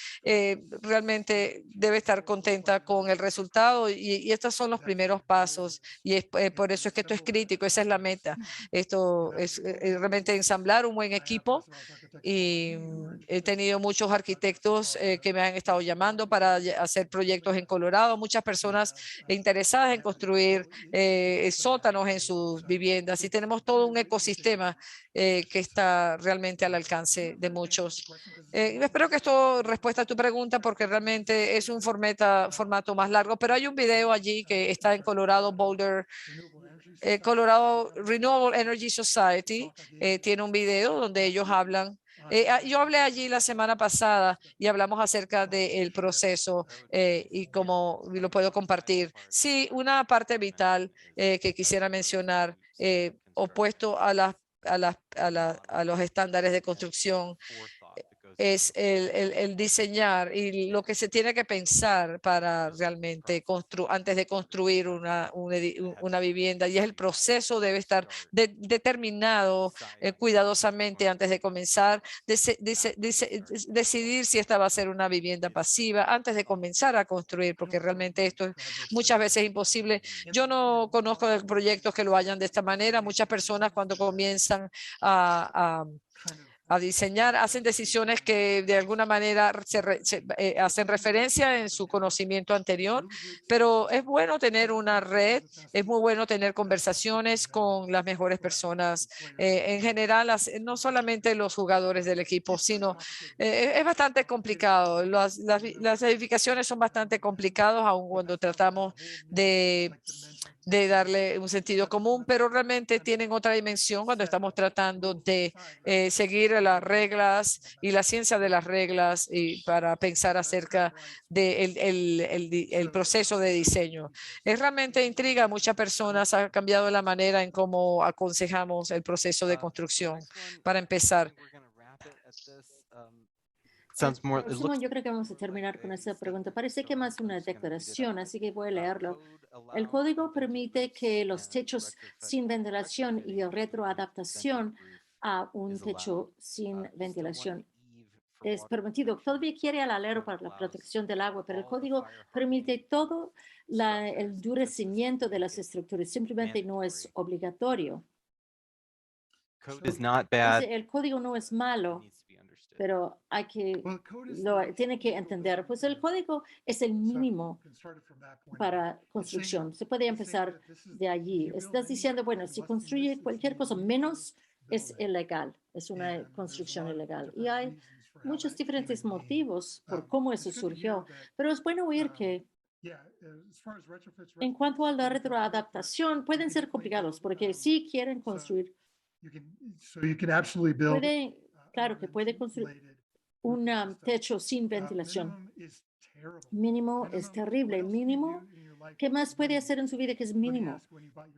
realmente debe estar contenta con el resultado y estos son los primeros pasos y por eso es que esto es crítico, esa es la meta. Esto es realmente ensamblar un buen equipo y he tenido muchos arquitectos que me han estado llamando para hacer proyectos en Colorado, muchas personas interesadas en construir sótanos en sus viviendas y tenemos todo un ecosistema que está realmente al alcance de muchos. Espero que esto respuesta a tu pregunta porque realmente es un formato más largo, pero hay un video allí que está en Colorado Boulder, Colorado Renewable Energy Society, tiene un video donde ellos hablan. Yo hablé allí la semana pasada y hablamos acerca del proceso y cómo lo puedo compartir. Sí, una parte vital que quisiera mencionar, opuesto a los estándares de construcción, es el diseñar y lo que se tiene que pensar para realmente antes de construir una vivienda, y es el proceso debe estar determinado cuidadosamente antes de comenzar, decidir si esta va a ser una vivienda pasiva antes de comenzar a construir, porque realmente esto es muchas veces imposible. Yo no conozco de proyectos que lo hayan de esta manera. Muchas personas cuando comienzan a diseñar, hacen decisiones que de alguna manera hacen referencia en su conocimiento anterior, pero es bueno tener una red, es muy bueno tener conversaciones con las mejores personas, en general, no solamente los jugadores del equipo, sino es bastante complicado. Las edificaciones son bastante complicadas, aun cuando tratamos de darle un sentido común, pero realmente tienen otra dimensión cuando estamos tratando de seguir las reglas y la ciencia de las reglas y para pensar acerca del el proceso de diseño. Es realmente intriga a muchas personas, ha cambiado la manera en cómo aconsejamos el proceso de construcción. Para empezar, Próximo, yo creo que vamos a terminar con esa pregunta. Parece que más una declaración, así que voy a leerlo. El código permite que los techos sin ventilación y retroadaptación a un techo sin ventilación es permitido. Todavía quiere el alero para la protección del agua, pero el código permite todo el endurecimiento de las estructuras, simplemente no es obligatorio. El código no es malo, pero tiene que entender, pues el código es el mínimo para construcción. Se puede empezar de allí. Estás diciendo, bueno, si construye cualquier cosa menos es ilegal, es una construcción ilegal. Y hay muchos diferentes motivos por cómo eso surgió, pero es bueno oír que en cuanto a la retroadaptación pueden ser complicados porque si quieren construir, claro que puede construir un techo sin ventilación. Mínimo es terrible. Mínimo, ¿qué más puede hacer en su vida que es mínimo?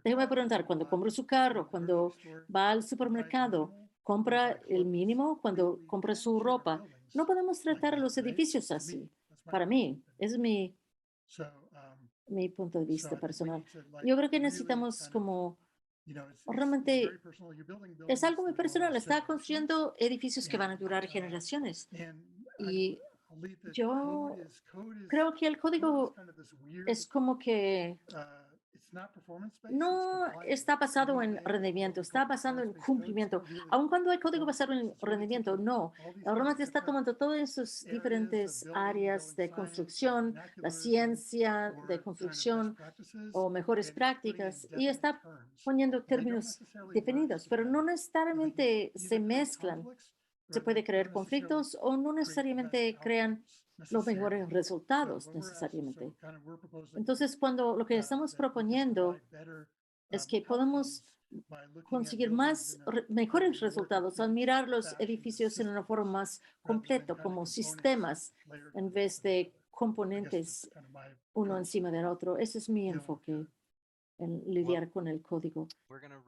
Déjame preguntar, cuando compra su carro, cuando va al supermercado, compra el mínimo, cuando compra su ropa. No podemos tratar a los edificios así. Para mí, es mi punto de vista personal. Yo creo que necesitamos como realmente es algo muy personal. Está construyendo edificios que van a durar generaciones. Y yo creo que el código es como que no está basado en rendimiento, está basado en cumplimiento. Aun cuando hay código basado en rendimiento, no. Realmente está tomando todas esas diferentes áreas de construcción, la ciencia de construcción o mejores prácticas y está poniendo términos definidos, pero no necesariamente se mezclan. Se puede crear conflictos o no necesariamente crean los mejores resultados necesariamente. Entonces, cuando lo que estamos proponiendo es que podemos conseguir mejores resultados al mirar los edificios en una forma más completa, como sistemas, en vez de componentes uno encima del otro. Ese es mi enfoque en lidiar con el código.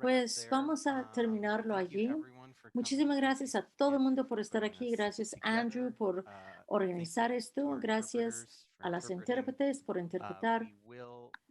Pues vamos a terminarlo allí. Muchísimas gracias a todo el mundo por estar aquí. Gracias, Andrew, por organizar esto. Gracias a las intérpretes por interpretar.